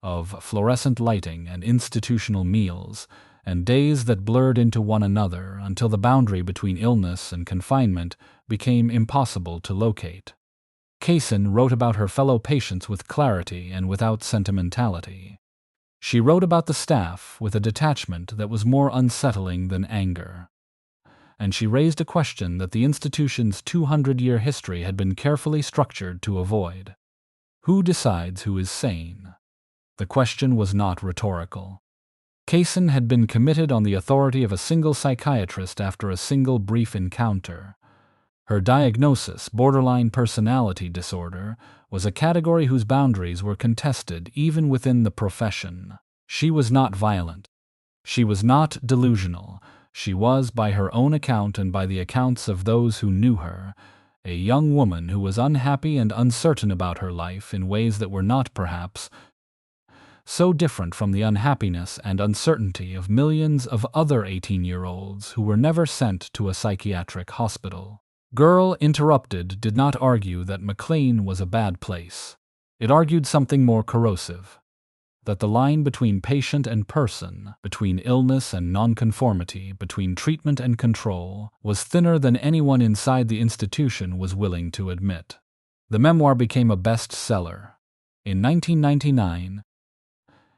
of fluorescent lighting and institutional meals, and days that blurred into one another until the boundary between illness and confinement became impossible to locate. Kaysen wrote about her fellow patients with clarity and without sentimentality. She wrote about the staff with a detachment that was more unsettling than anger. And she raised a question that the institution's 200-year history had been carefully structured to avoid. Who decides who is sane? The question was not rhetorical. Kaysen had been committed on the authority of a single psychiatrist after a single brief encounter. Her diagnosis, borderline personality disorder, was a category whose boundaries were contested even within the profession. She was not violent. She was not delusional. She was, by her own account and by the accounts of those who knew her, a young woman who was unhappy and uncertain about her life in ways that were not, perhaps, so different from the unhappiness and uncertainty of millions of other 18-year-olds who were never sent to a psychiatric hospital. Girl Interrupted did not argue that Mclean was a bad place. It argued something more corrosive, that the line between patient and person, between illness and nonconformity, between treatment and control, was thinner than anyone inside the institution was willing to admit. The memoir became a bestseller. In 1999,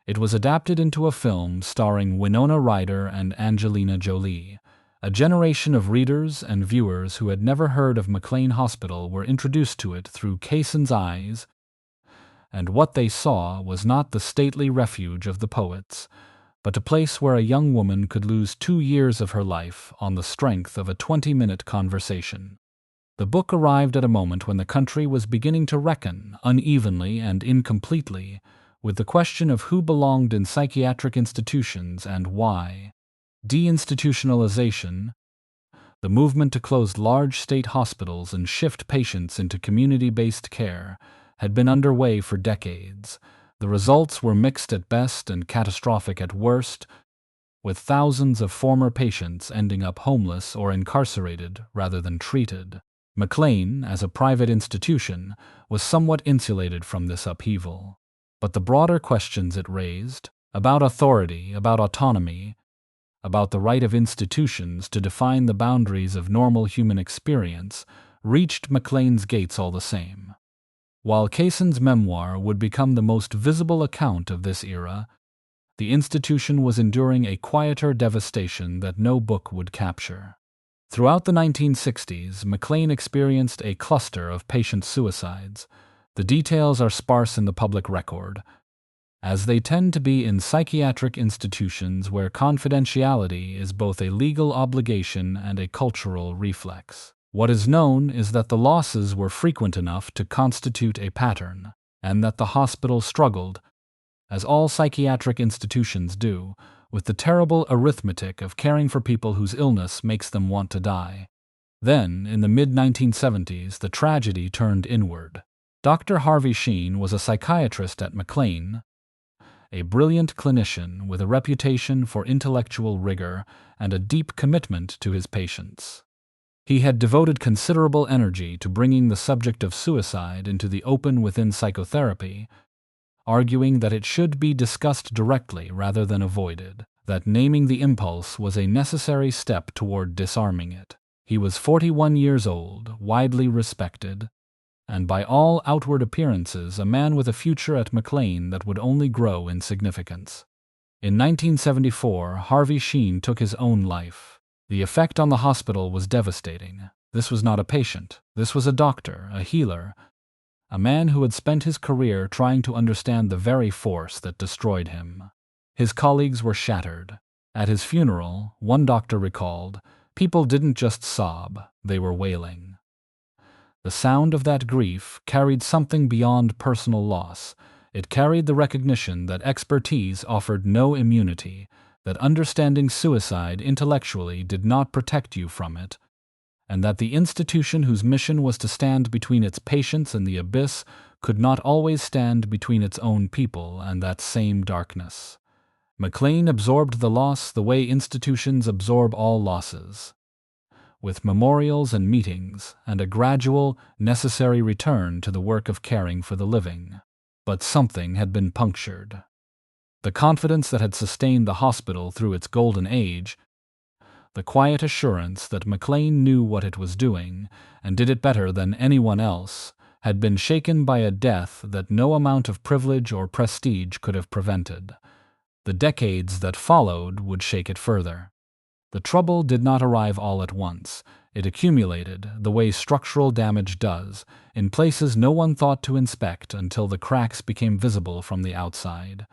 it was adapted into a film starring Winona Ryder and Angelina Jolie. A generation of readers and viewers who had never heard of McLean Hospital were introduced to it through Casson's eyes, and what they saw was not the stately refuge of the poets, but a place where a young woman could lose 2 years of her life on the strength of a 20-minute conversation. The book arrived at a moment when the country was beginning to reckon, unevenly and incompletely, with the question of who belonged in psychiatric institutions and why. Deinstitutionalization, the movement to close large state hospitals and shift patients into community-based care, had been underway for decades. The results were mixed at best and catastrophic at worst, with thousands of former patients ending up homeless or incarcerated rather than treated. McLean, as a private institution, was somewhat insulated from this upheaval. But the broader questions it raised, about authority, about autonomy, about the right of institutions to define the boundaries of normal human experience, reached McLean's gates all the same. While Casson's memoir would become the most visible account of this era, the institution was enduring a quieter devastation that no book would capture. Throughout the 1960s, McLean experienced a cluster of patient suicides. The details are sparse in the public record, as they tend to be in psychiatric institutions where confidentiality is both a legal obligation and a cultural reflex. What is known is that the losses were frequent enough to constitute a pattern, and that the hospital struggled, as all psychiatric institutions do, with the terrible arithmetic of caring for people whose illness makes them want to die. Then, in the mid-1970s, the tragedy turned inward. Dr. Harvey Sheen was a psychiatrist at McLean, a brilliant clinician with a reputation for intellectual rigor and a deep commitment to his patients. He had devoted considerable energy to bringing the subject of suicide into the open within psychotherapy, arguing that it should be discussed directly rather than avoided, that naming the impulse was a necessary step toward disarming it. He was 41 years old, widely respected, and by all outward appearances a man with a future at McLean that would only grow in significance. In 1974, Harvey Sheen took his own life. The effect on the hospital was devastating. This was not a patient. This was a doctor, a healer, a man who had spent his career trying to understand the very force that destroyed him. His colleagues were shattered. At his funeral, one doctor recalled, people didn't just sob, they were wailing. The sound of that grief carried something beyond personal loss. It carried the recognition that expertise offered no immunity, that understanding suicide intellectually did not protect you from it, and that the institution whose mission was to stand between its patients and the abyss could not always stand between its own people and that same darkness. McLean absorbed the loss the way institutions absorb all losses, with memorials and meetings, and a gradual, necessary return to the work of caring for the living. But something had been punctured. The confidence that had sustained the hospital through its golden age, the quiet assurance that McLean knew what it was doing, and did it better than anyone else, had been shaken by a death that no amount of privilege or prestige could have prevented. The decades that followed would shake it further. The trouble did not arrive all at once. It accumulated, the way structural damage does, in places no one thought to inspect until the cracks became visible from the outside.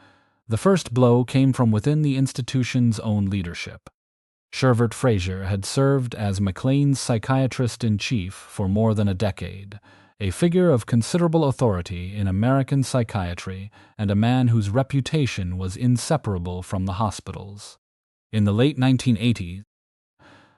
The first blow came from within the institution's own leadership. Shervert Fraser had served as Mclean's psychiatrist-in-chief for more than a decade, a figure of considerable authority in American psychiatry and a man whose reputation was inseparable from the hospitals. In the late 1980s,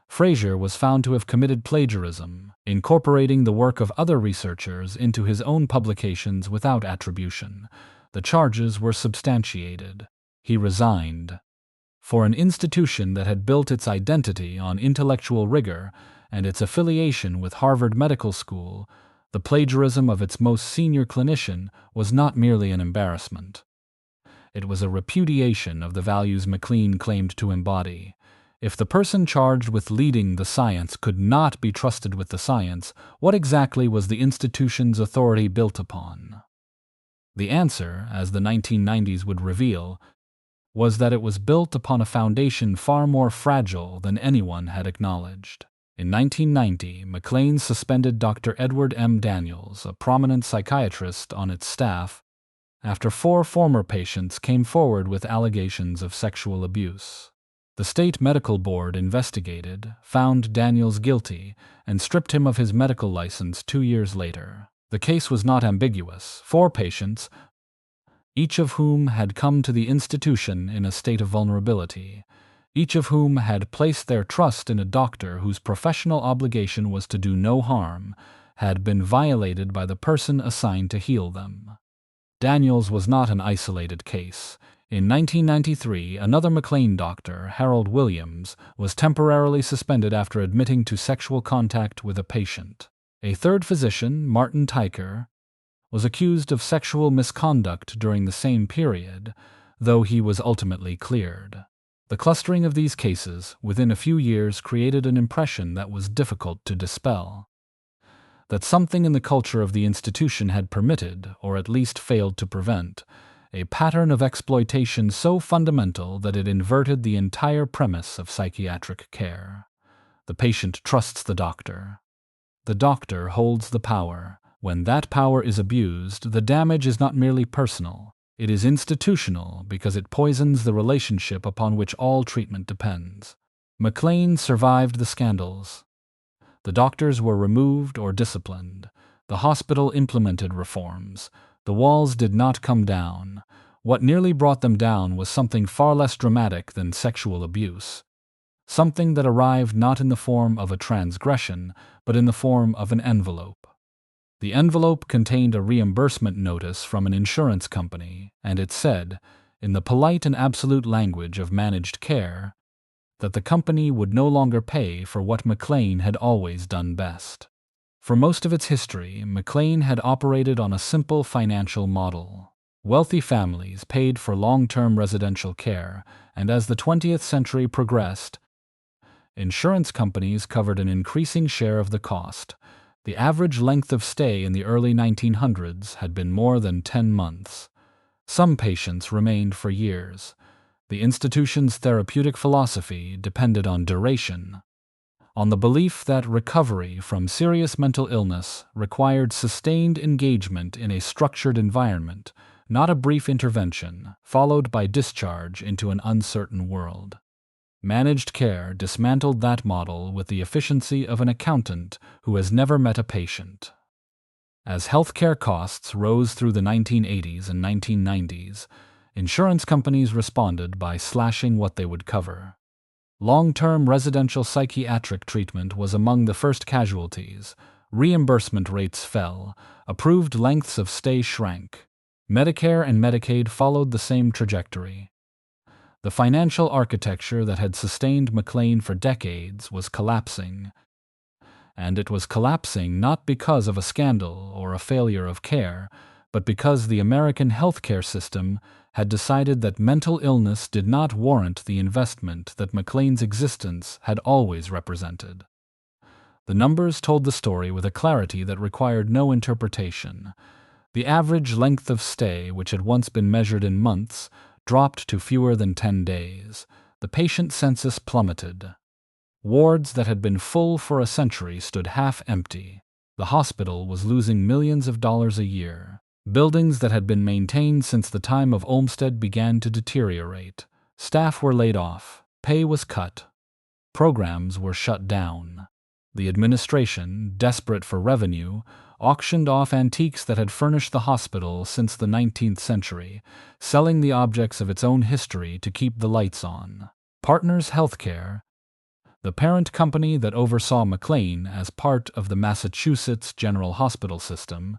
Fraser was found to have committed plagiarism, incorporating the work of other researchers into his own publications without attribution. The charges were substantiated. He resigned. For an institution that had built its identity on intellectual rigor and its affiliation with Harvard Medical School, the plagiarism of its most senior clinician was not merely an embarrassment. It was a repudiation of the values Mclean claimed to embody. If the person charged with leading the science could not be trusted with the science, what exactly was the institution's authority built upon? The answer, as the 1990s would reveal, was that it was built upon a foundation far more fragile than anyone had acknowledged. In 1990, Mclean suspended Dr. Edward M. Daniels, a prominent psychiatrist, on its staff after 4 former patients came forward with allegations of sexual abuse. The state medical board investigated, found Daniels guilty, and stripped him of his medical license 2 years later. The case was not ambiguous. 4 patients, each of whom had come to the institution in a state of vulnerability, each of whom had placed their trust in a doctor whose professional obligation was to do no harm, had been violated by the person assigned to heal them. Daniels was not an isolated case. In 1993, another Mclean doctor, Harold Williams, was temporarily suspended after admitting to sexual contact with a patient. A third physician, Martin Teicher, was accused of sexual misconduct during the same period, though he was ultimately cleared. The clustering of these cases within a few years created an impression that was difficult to dispel. That something in the culture of the institution had permitted, or at least failed to prevent, a pattern of exploitation so fundamental that it inverted the entire premise of psychiatric care. The patient trusts the doctor. The doctor holds the power. When that power is abused, the damage is not merely personal. It is institutional because it poisons the relationship upon which all treatment depends. Mclean survived the scandals. The doctors were removed or disciplined. The hospital implemented reforms. The walls did not come down. What nearly brought them down was something far less dramatic than sexual abuse. Something that arrived not in the form of a transgression, but in the form of an envelope. The envelope contained a reimbursement notice from an insurance company, and it said, in the polite and absolute language of managed care, that the company would no longer pay for what Mclean had always done best. For most of its history, Mclean had operated on a simple financial model. Wealthy families paid for long-term residential care, and as the 20th century progressed, insurance companies covered an increasing share of the cost. The average length of stay in the early 1900s had been more than 10 months. Some patients remained for years. The institution's therapeutic philosophy depended on duration, on the belief that recovery from serious mental illness required sustained engagement in a structured environment, not a brief intervention, followed by discharge into an uncertain world. Managed care dismantled that model with the efficiency of an accountant who has never met a patient. As healthcare costs rose through the 1980s and 1990s, insurance companies responded by slashing what they would cover. Long-term residential psychiatric treatment was among the first casualties. Reimbursement rates fell. Approved lengths of stay shrank. Medicare and Medicaid followed the same trajectory. The financial architecture that had sustained Mclean for decades was collapsing. And it was collapsing not because of a scandal or a failure of care, but because the American healthcare system had decided that mental illness did not warrant the investment that Mclean's existence had always represented. The numbers told the story with a clarity that required no interpretation. The average length of stay, which had once been measured in months, dropped to fewer than 10 days. The patient census plummeted. Wards that had been full for a century stood half empty. The hospital was losing millions of dollars a year. Buildings that had been maintained since the time of Olmstead began to deteriorate. Staff were laid off. Pay was cut. programs were shut down. The administration, desperate for revenue, auctioned off antiques that had furnished the hospital since the 19th century, selling the objects of its own history to keep the lights on. Partners Healthcare, the parent company that oversaw Mclean as part of the Massachusetts General Hospital System,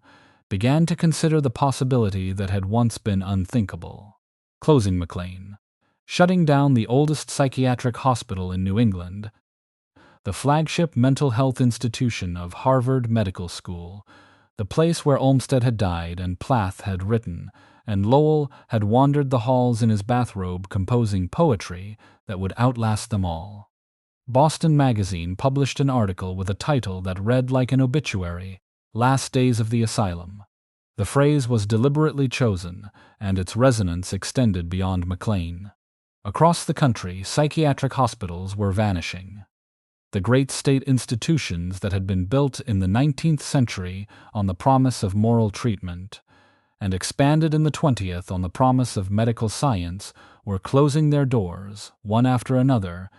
began to consider the possibility that had once been unthinkable: closing Mclean, shutting down the oldest psychiatric hospital in New England, the flagship mental health institution of Harvard Medical School, the place where Olmstead had died and Plath had written, and Lowell had wandered the halls in his bathrobe composing poetry that would outlast them all. Boston Magazine published an article with a title that read like an obituary: "Last Days of the Asylum." The phrase was deliberately chosen, and its resonance extended beyond Mclean. Across the country, psychiatric hospitals were vanishing. The great state institutions that had been built in the 19th century on the promise of moral treatment, and expanded in the 20th on the promise of medical science, were closing their doors, one after another,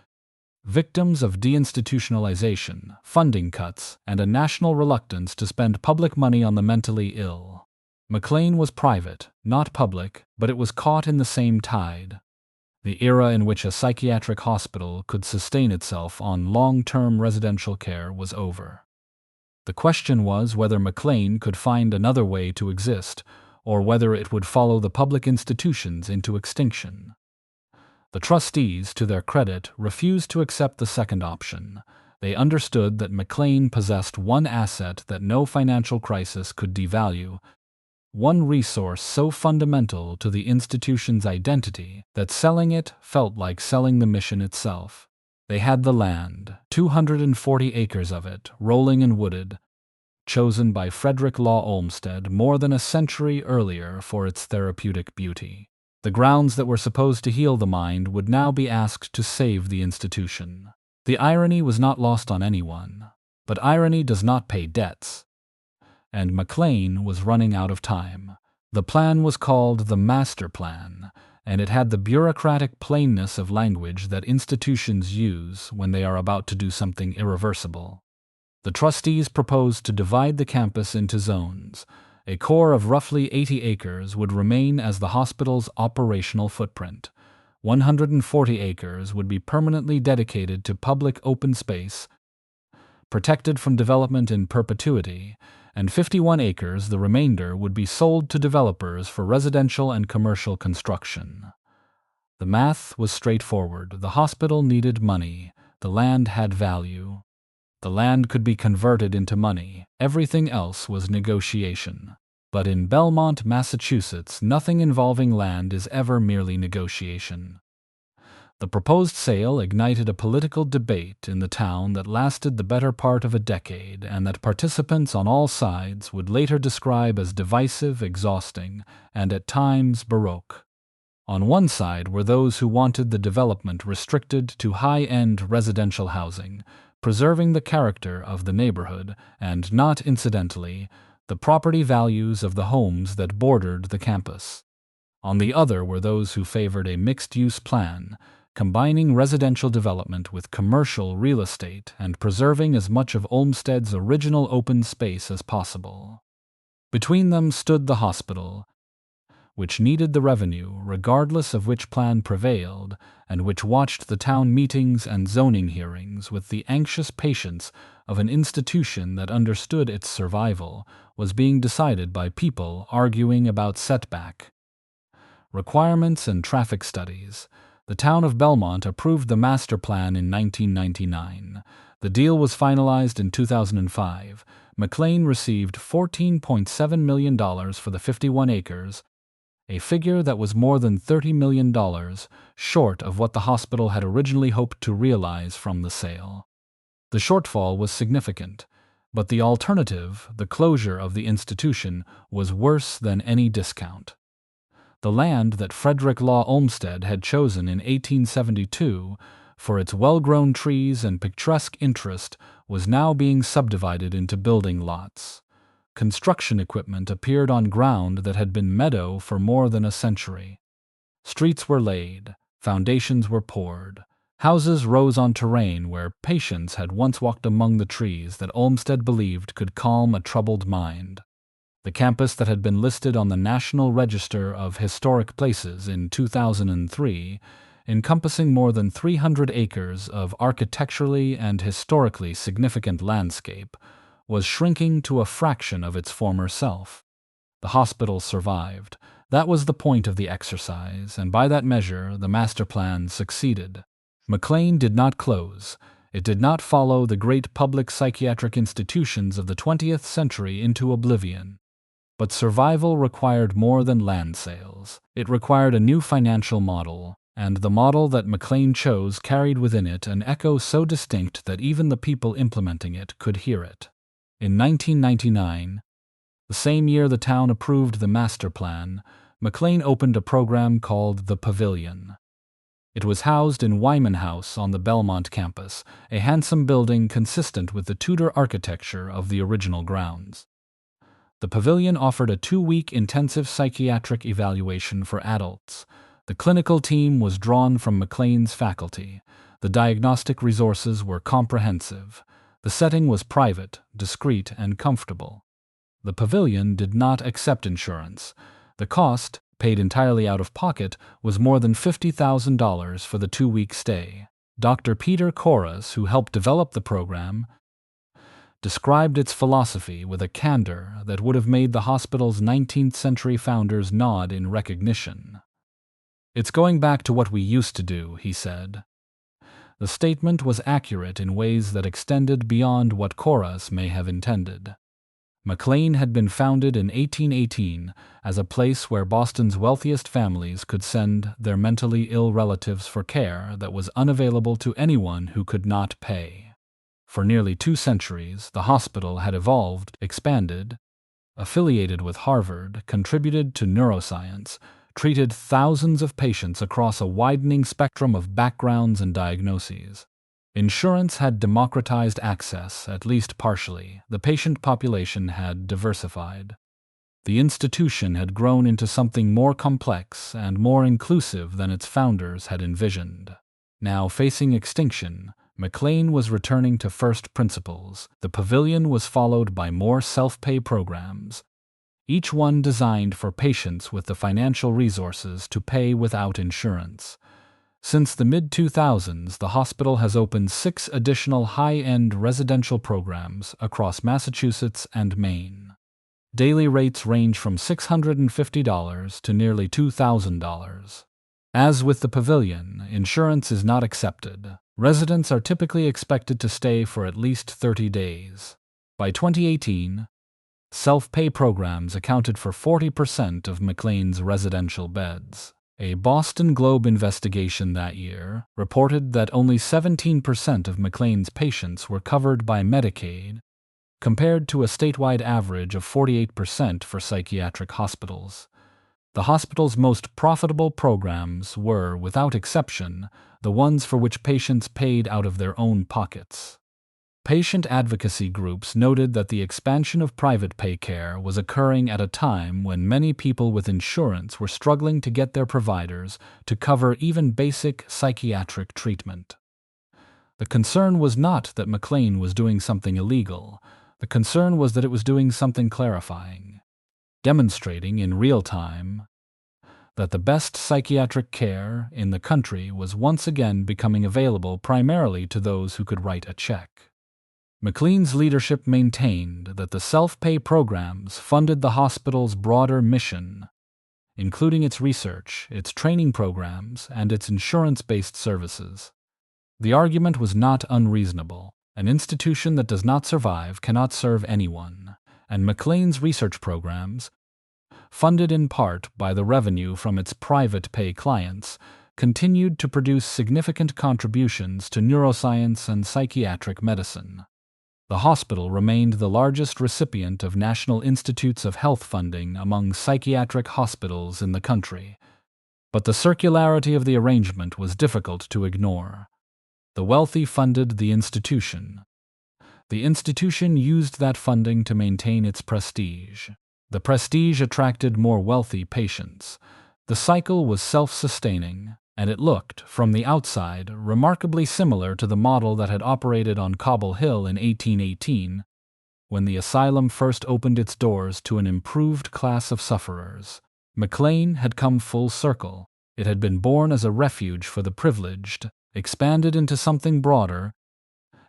victims of deinstitutionalization, funding cuts, and a national reluctance to spend public money on the mentally ill. Mclean was private, not public, but it was caught in the same tide. The era in which a psychiatric hospital could sustain itself on long-term residential care was over. The question was whether Mclean could find another way to exist, or whether it would follow the public institutions into extinction. The trustees, to their credit, refused to accept the second option. They understood that Mclean possessed one asset that no financial crisis could devalue, one resource so fundamental to the institution's identity that selling it felt like selling the mission itself. They had the land, 240 acres of it, rolling and wooded, chosen by Frederick Law Olmstead more than a century earlier for its therapeutic beauty. The grounds that were supposed to heal the mind would now be asked to save the institution. The irony was not lost on anyone, but irony does not pay debts. And Mclean was running out of time. The plan was called the Master Plan, and it had the bureaucratic plainness of language that institutions use when they are about to do something irreversible. The trustees proposed to divide the campus into zones. A core of roughly 80 acres would remain as the hospital's operational footprint. 140 acres would be permanently dedicated to public open space, protected from development in perpetuity, and 51 acres, the remainder, would be sold to developers for residential and commercial construction. The math was straightforward. The hospital needed money. The land had value. The land could be converted into money. Everything else was negotiation. But in Belmont, Massachusetts, nothing involving land is ever merely negotiation. The proposed sale ignited a political debate in the town that lasted the better part of a decade, and that participants on all sides would later describe as divisive, exhausting, and at times baroque. On one side were those who wanted the development restricted to high-end residential housing, preserving the character of the neighborhood, and not incidentally, the property values of the homes that bordered the campus. On the other were those who favored a mixed-use plan, combining residential development with commercial real estate and preserving as much of Olmstead's original open space as possible. Between them stood the hospital, which needed the revenue regardless of which plan prevailed, and which watched the town meetings and zoning hearings with the anxious patience of an institution that understood its survival was being decided by people arguing about setback, requirements, and traffic studies. The town of Belmont approved the master plan in 1999. The deal was finalized in 2005. Mclean received $14.7 million for the 51 acres, a figure that was more than $30 million short of what the hospital had originally hoped to realize from the sale. The shortfall was significant, but the alternative, the closure of the institution, was worse than any discount. The land that Frederick Law Olmstead had chosen in 1872 for its well-grown trees and picturesque interest was now being subdivided into building lots. Construction equipment appeared on ground that had been meadow for more than a century. Streets were laid, foundations were poured, Houses rose on terrain where patients had once walked among the trees that Olmstead believed could calm a troubled mind. The campus that had been listed on the National Register of Historic Places in 2003, encompassing more than 300 acres of architecturally and historically significant landscape, was shrinking to a fraction of its former self. The hospital survived. That was the point of the exercise, and by that measure the master plan succeeded. Mclean did not close. It did not follow the great public psychiatric institutions of the 20th century into oblivion. But survival required more than land sales. It required a new financial model, and the model that Mclean chose carried within it an echo so distinct that even the people implementing it could hear it. In 1999, the same year the town approved the master plan, Mclean opened a program called the Pavilion. It was housed in Wyman House on the Belmont campus, a handsome building consistent with the Tudor architecture of the original grounds. The Pavilion offered a 2-week intensive psychiatric evaluation for adults. The clinical team was drawn from Mclean's faculty. The diagnostic resources were comprehensive. The setting was private, discreet, and comfortable. The Pavilion did not accept insurance. The cost, paid entirely out of pocket, was more than $50,000 for the 2-week stay. Dr. Peter Corus, who helped develop the program, described its philosophy with a candor that would have made the hospital's 19th-century founders nod in recognition. "It's going back to what we used to do," he said. The statement was accurate in ways that extended beyond what Corus may have intended. Mclean had been founded in 1818 as a place where Boston's wealthiest families could send their mentally ill relatives for care that was unavailable to anyone who could not pay. For nearly 2 centuries, the hospital had evolved, expanded, affiliated with Harvard, contributed to neuroscience, treated thousands of patients across a widening spectrum of backgrounds and diagnoses. Insurance had democratized access, at least partially. The patient population had diversified. The institution had grown into something more complex and more inclusive than its founders had envisioned. Now facing extinction, Mclean was returning to first principles. The Pavilion was followed by more self-pay programs, each one designed for patients with the financial resources to pay without insurance. Since the mid-2000s, the hospital has opened 6 additional high-end residential programs across Massachusetts and Maine. Daily rates range from $650 to nearly $2,000. As with the Pavilion, insurance is not accepted. Residents are typically expected to stay for at least 30 days. By 2018, self-pay programs accounted for 40% of Mclean's residential beds. A Boston Globe investigation that year reported that only 17% of Mclean's patients were covered by Medicaid, compared to a statewide average of 48% for psychiatric hospitals. The hospital's most profitable programs were, without exception, the ones for which patients paid out of their own pockets. Patient advocacy groups noted that the expansion of private pay care was occurring at a time when many people with insurance were struggling to get their providers to cover even basic psychiatric treatment. The concern was not that Mclean was doing something illegal. The concern was that it was doing something clarifying, demonstrating in real time that the best psychiatric care in the country was once again becoming available primarily to those who could write a check. Mclean's leadership maintained that the self-pay programs funded the hospital's broader mission, including its research, its training programs, and its insurance-based services. The argument was not unreasonable. An institution that does not survive cannot serve anyone, and Mclean's research programs, funded in part by the revenue from its private pay clients, continued to produce significant contributions to neuroscience and psychiatric medicine. The hospital remained the largest recipient of National Institutes of Health funding among psychiatric hospitals in the country, but the circularity of the arrangement was difficult to ignore. The wealthy funded the institution. The institution used that funding to maintain its prestige. The prestige attracted more wealthy patients. The cycle was self-sustaining. and it looked, from the outside, remarkably similar to the model that had operated on Cobble Hill in 1818, when the asylum first opened its doors to an improved class of sufferers. Mclean had come full circle. It had been born as a refuge for the privileged, expanded into something broader,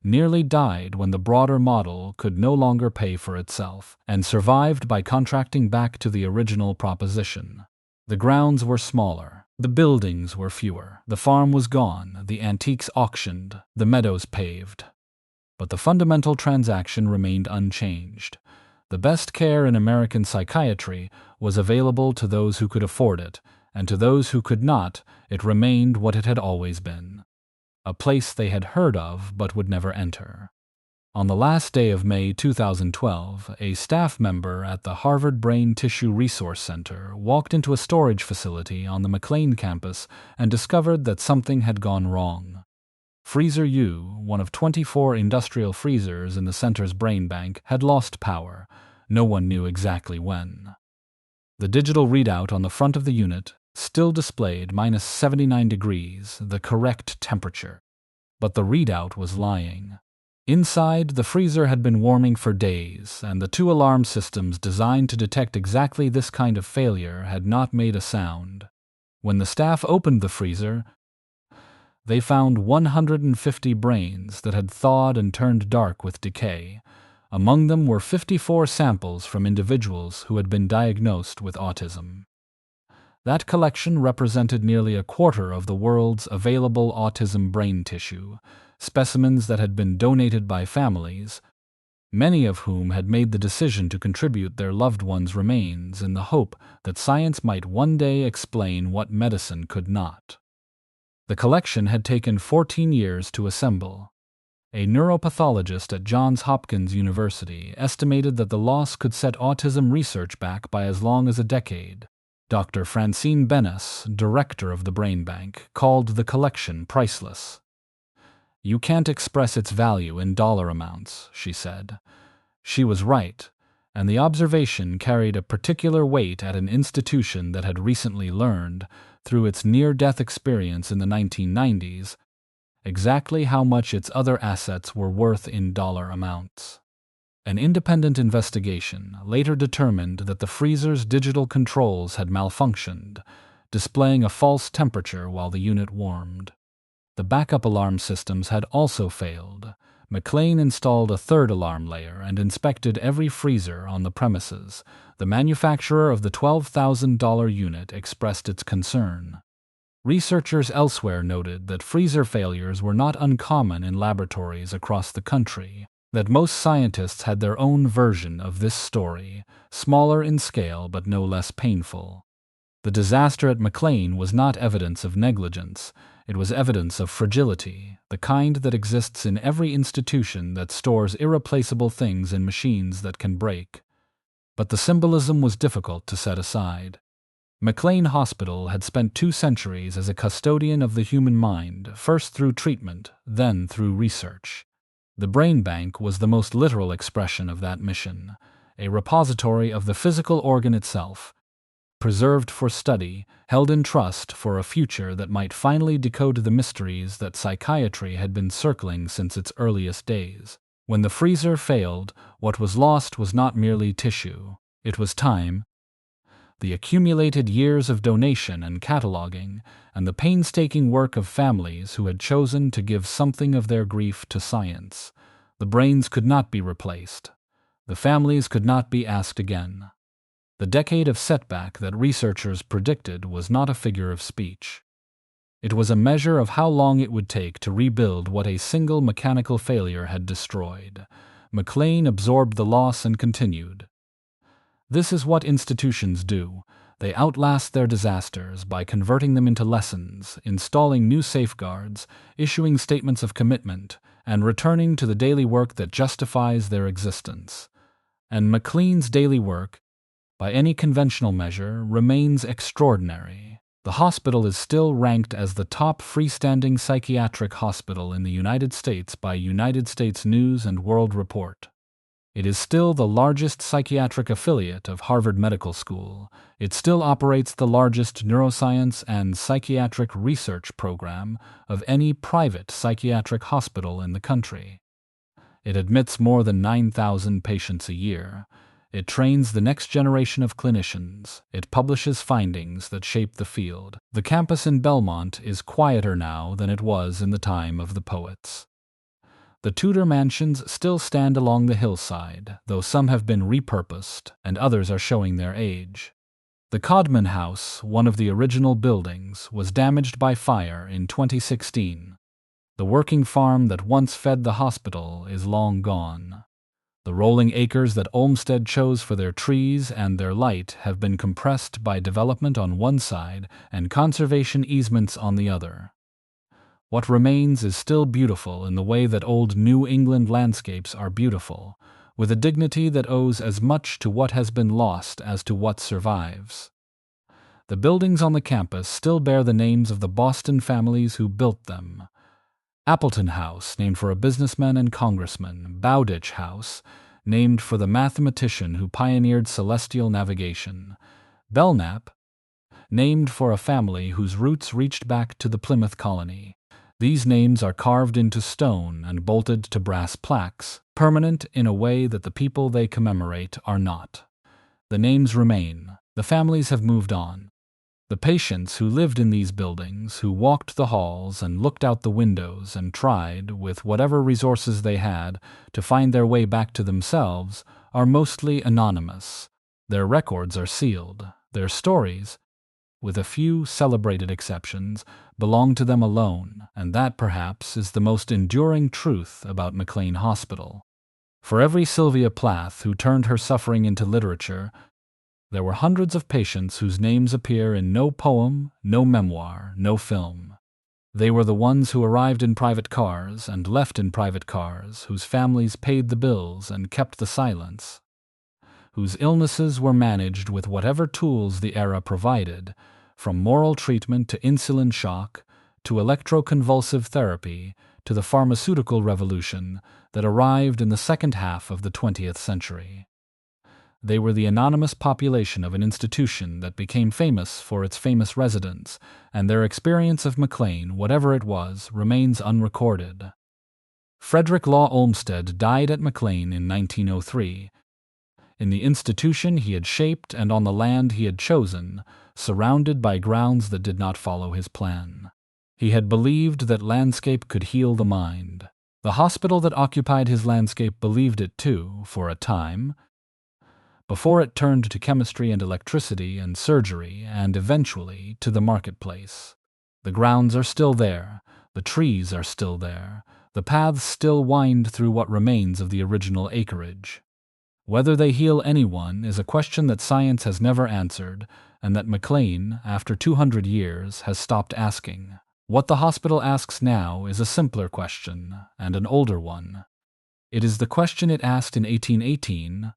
nearly died when the broader model could no longer pay for itself, and survived by contracting back to the original proposition. The grounds were smaller, the buildings were fewer, the farm was gone, the antiques auctioned, the meadows paved. But the fundamental transaction remained unchanged. The best care in American psychiatry was available to those who could afford it, and to those who could not, it remained what it had always been. A place they had heard of but would never enter. On the last day of May 2012, a staff member at the Harvard Brain Tissue Resource Center walked into a storage facility on the Mclean campus and discovered that something had gone wrong. Freezer U, one of 24 industrial freezers in the center's brain bank, had lost power. No one knew exactly when. The digital readout on the front of the unit still displayed -79 degrees, the correct temperature. But the readout was lying. Inside, the freezer had been warming for days, and the 2 alarm systems designed to detect exactly this kind of failure had not made a sound. When the staff opened the freezer, they found 150 brains that had thawed and turned dark with decay. Among them were 54 samples from individuals who had been diagnosed with autism. That collection represented nearly a quarter of the world's available autism brain tissue, specimens that had been donated by families, many of whom had made the decision to contribute their loved ones' remains in the hope that science might one day explain what medicine could not. The collection had taken 14 years to assemble. A neuropathologist at Johns Hopkins University estimated that the loss could set autism research back by as long as a decade. Dr. Francine Benes, director of the Brain Bank, called the collection priceless. "You can't express its value in dollar amounts," she said. She was right, and the observation carried a particular weight at an institution that had recently learned, through its near-death experience in the 1990s, exactly how much its other assets were worth in dollar amounts. An independent investigation later determined that the freezer's digital controls had malfunctioned, displaying a false temperature while the unit warmed. The backup alarm systems had also failed. Mclean installed a third alarm layer and inspected every freezer on the premises. The manufacturer of the $12,000 unit expressed its concern. Researchers elsewhere noted that freezer failures were not uncommon in laboratories across the country, that most scientists had their own version of this story, smaller in scale but no less painful. The disaster at Mclean was not evidence of negligence. It was evidence of fragility, the kind that exists in every institution that stores irreplaceable things in machines that can break. But the symbolism was difficult to set aside. Mclean Hospital had spent 2 centuries as a custodian of the human mind, first through treatment, then through research. The Brain Bank was the most literal expression of that mission, a repository of the physical organ itself, preserved for study, held in trust for a future that might finally decode the mysteries that psychiatry had been circling since its earliest days. When the freezer failed, what was lost was not merely tissue. It was time, the accumulated years of donation and cataloging, and the painstaking work of families who had chosen to give something of their grief to science. The brains could not be replaced. The families could not be asked again. The decade of setback that researchers predicted was not a figure of speech. It was a measure of how long it would take to rebuild what a single mechanical failure had destroyed. Mclean absorbed the loss and continued. This is what institutions do. They outlast their disasters by converting them into lessons, installing new safeguards, issuing statements of commitment, and returning to the daily work that justifies their existence. And Mclean's daily work, by any conventional measure, remains extraordinary. The hospital is still ranked as the top freestanding psychiatric hospital in the United States by United States News and World Report. It is still the largest psychiatric affiliate of Harvard Medical School. It still operates the largest neuroscience and psychiatric research program of any private psychiatric hospital in the country. It admits more than 9,000 patients a year. It trains the next generation of clinicians. It publishes findings that shape the field. The campus in Belmont is quieter now than it was in the time of the poets. The Tudor mansions still stand along the hillside, though some have been repurposed and others are showing their age. The Codman House, one of the original buildings, was damaged by fire in 2016. The working farm that once fed the hospital is long gone. The rolling acres that Olmstead chose for their trees and their light have been compressed by development on one side and conservation easements on the other. What remains is still beautiful in the way that old New England landscapes are beautiful, with a dignity that owes as much to what has been lost as to what survives. The buildings on the campus still bear the names of the Boston families who built them. Appleton House, named for a businessman and congressman. Bowditch House, named for the mathematician who pioneered celestial navigation. Belknap, named for a family whose roots reached back to the Plymouth colony. These names are carved into stone and bolted to brass plaques, permanent in a way that the people they commemorate are not. The names remain. The families have moved on. The patients who lived in these buildings, who walked the halls and looked out the windows and tried, with whatever resources they had, to find their way back to themselves, are mostly anonymous. Their records are sealed. Their stories, with a few celebrated exceptions, belong to them alone, and that, perhaps, is the most enduring truth about Mclean Hospital. For every Sylvia Plath who turned her suffering into literature, there were hundreds of patients whose names appear in no poem, no memoir, no film. They were the ones who arrived in private cars and left in private cars, whose families paid the bills and kept the silence, whose illnesses were managed with whatever tools the era provided, from moral treatment to insulin shock, to electroconvulsive therapy, to the pharmaceutical revolution that arrived in the second half of the 20th century. They were the anonymous population of an institution that became famous for its famous residents, and their experience of Mclean, whatever it was, remains unrecorded. Frederick Law Olmstead died at Mclean in 1903. In the institution he had shaped and on the land he had chosen, surrounded by grounds that did not follow his plan. He had believed that landscape could heal the mind. The hospital that occupied his landscape believed it too, for a time, before it turned to chemistry and electricity and surgery and eventually to the marketplace. The grounds are still there, the trees are still there, the paths still wind through what remains of the original acreage. Whether they heal anyone is a question that science has never answered, and that Mclean, after 200 years, has stopped asking. What the hospital asks now is a simpler question, and an older one. It is the question it asked in 1818,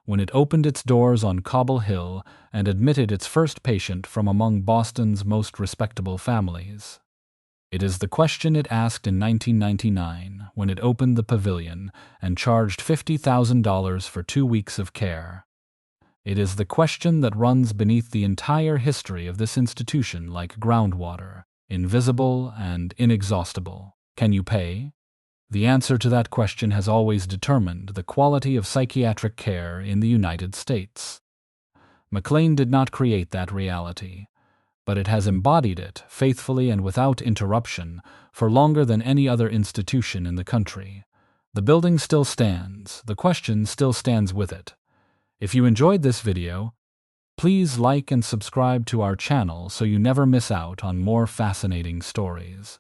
when it opened its doors on Cobble Hill and admitted its first patient from among Boston's most respectable families. It is the question it asked in 1999, when it opened the pavilion and charged $50,000 for 2 weeks of care. It is the question that runs beneath the entire history of this institution like groundwater, invisible and inexhaustible. Can you pay? The answer to that question has always determined the quality of psychiatric care in the United States. Mclean did not create that reality, but it has embodied it faithfully and without interruption for longer than any other institution in the country. The building still stands. The question still stands with it. If you enjoyed this video, please like and subscribe to our channel so you never miss out on more fascinating stories.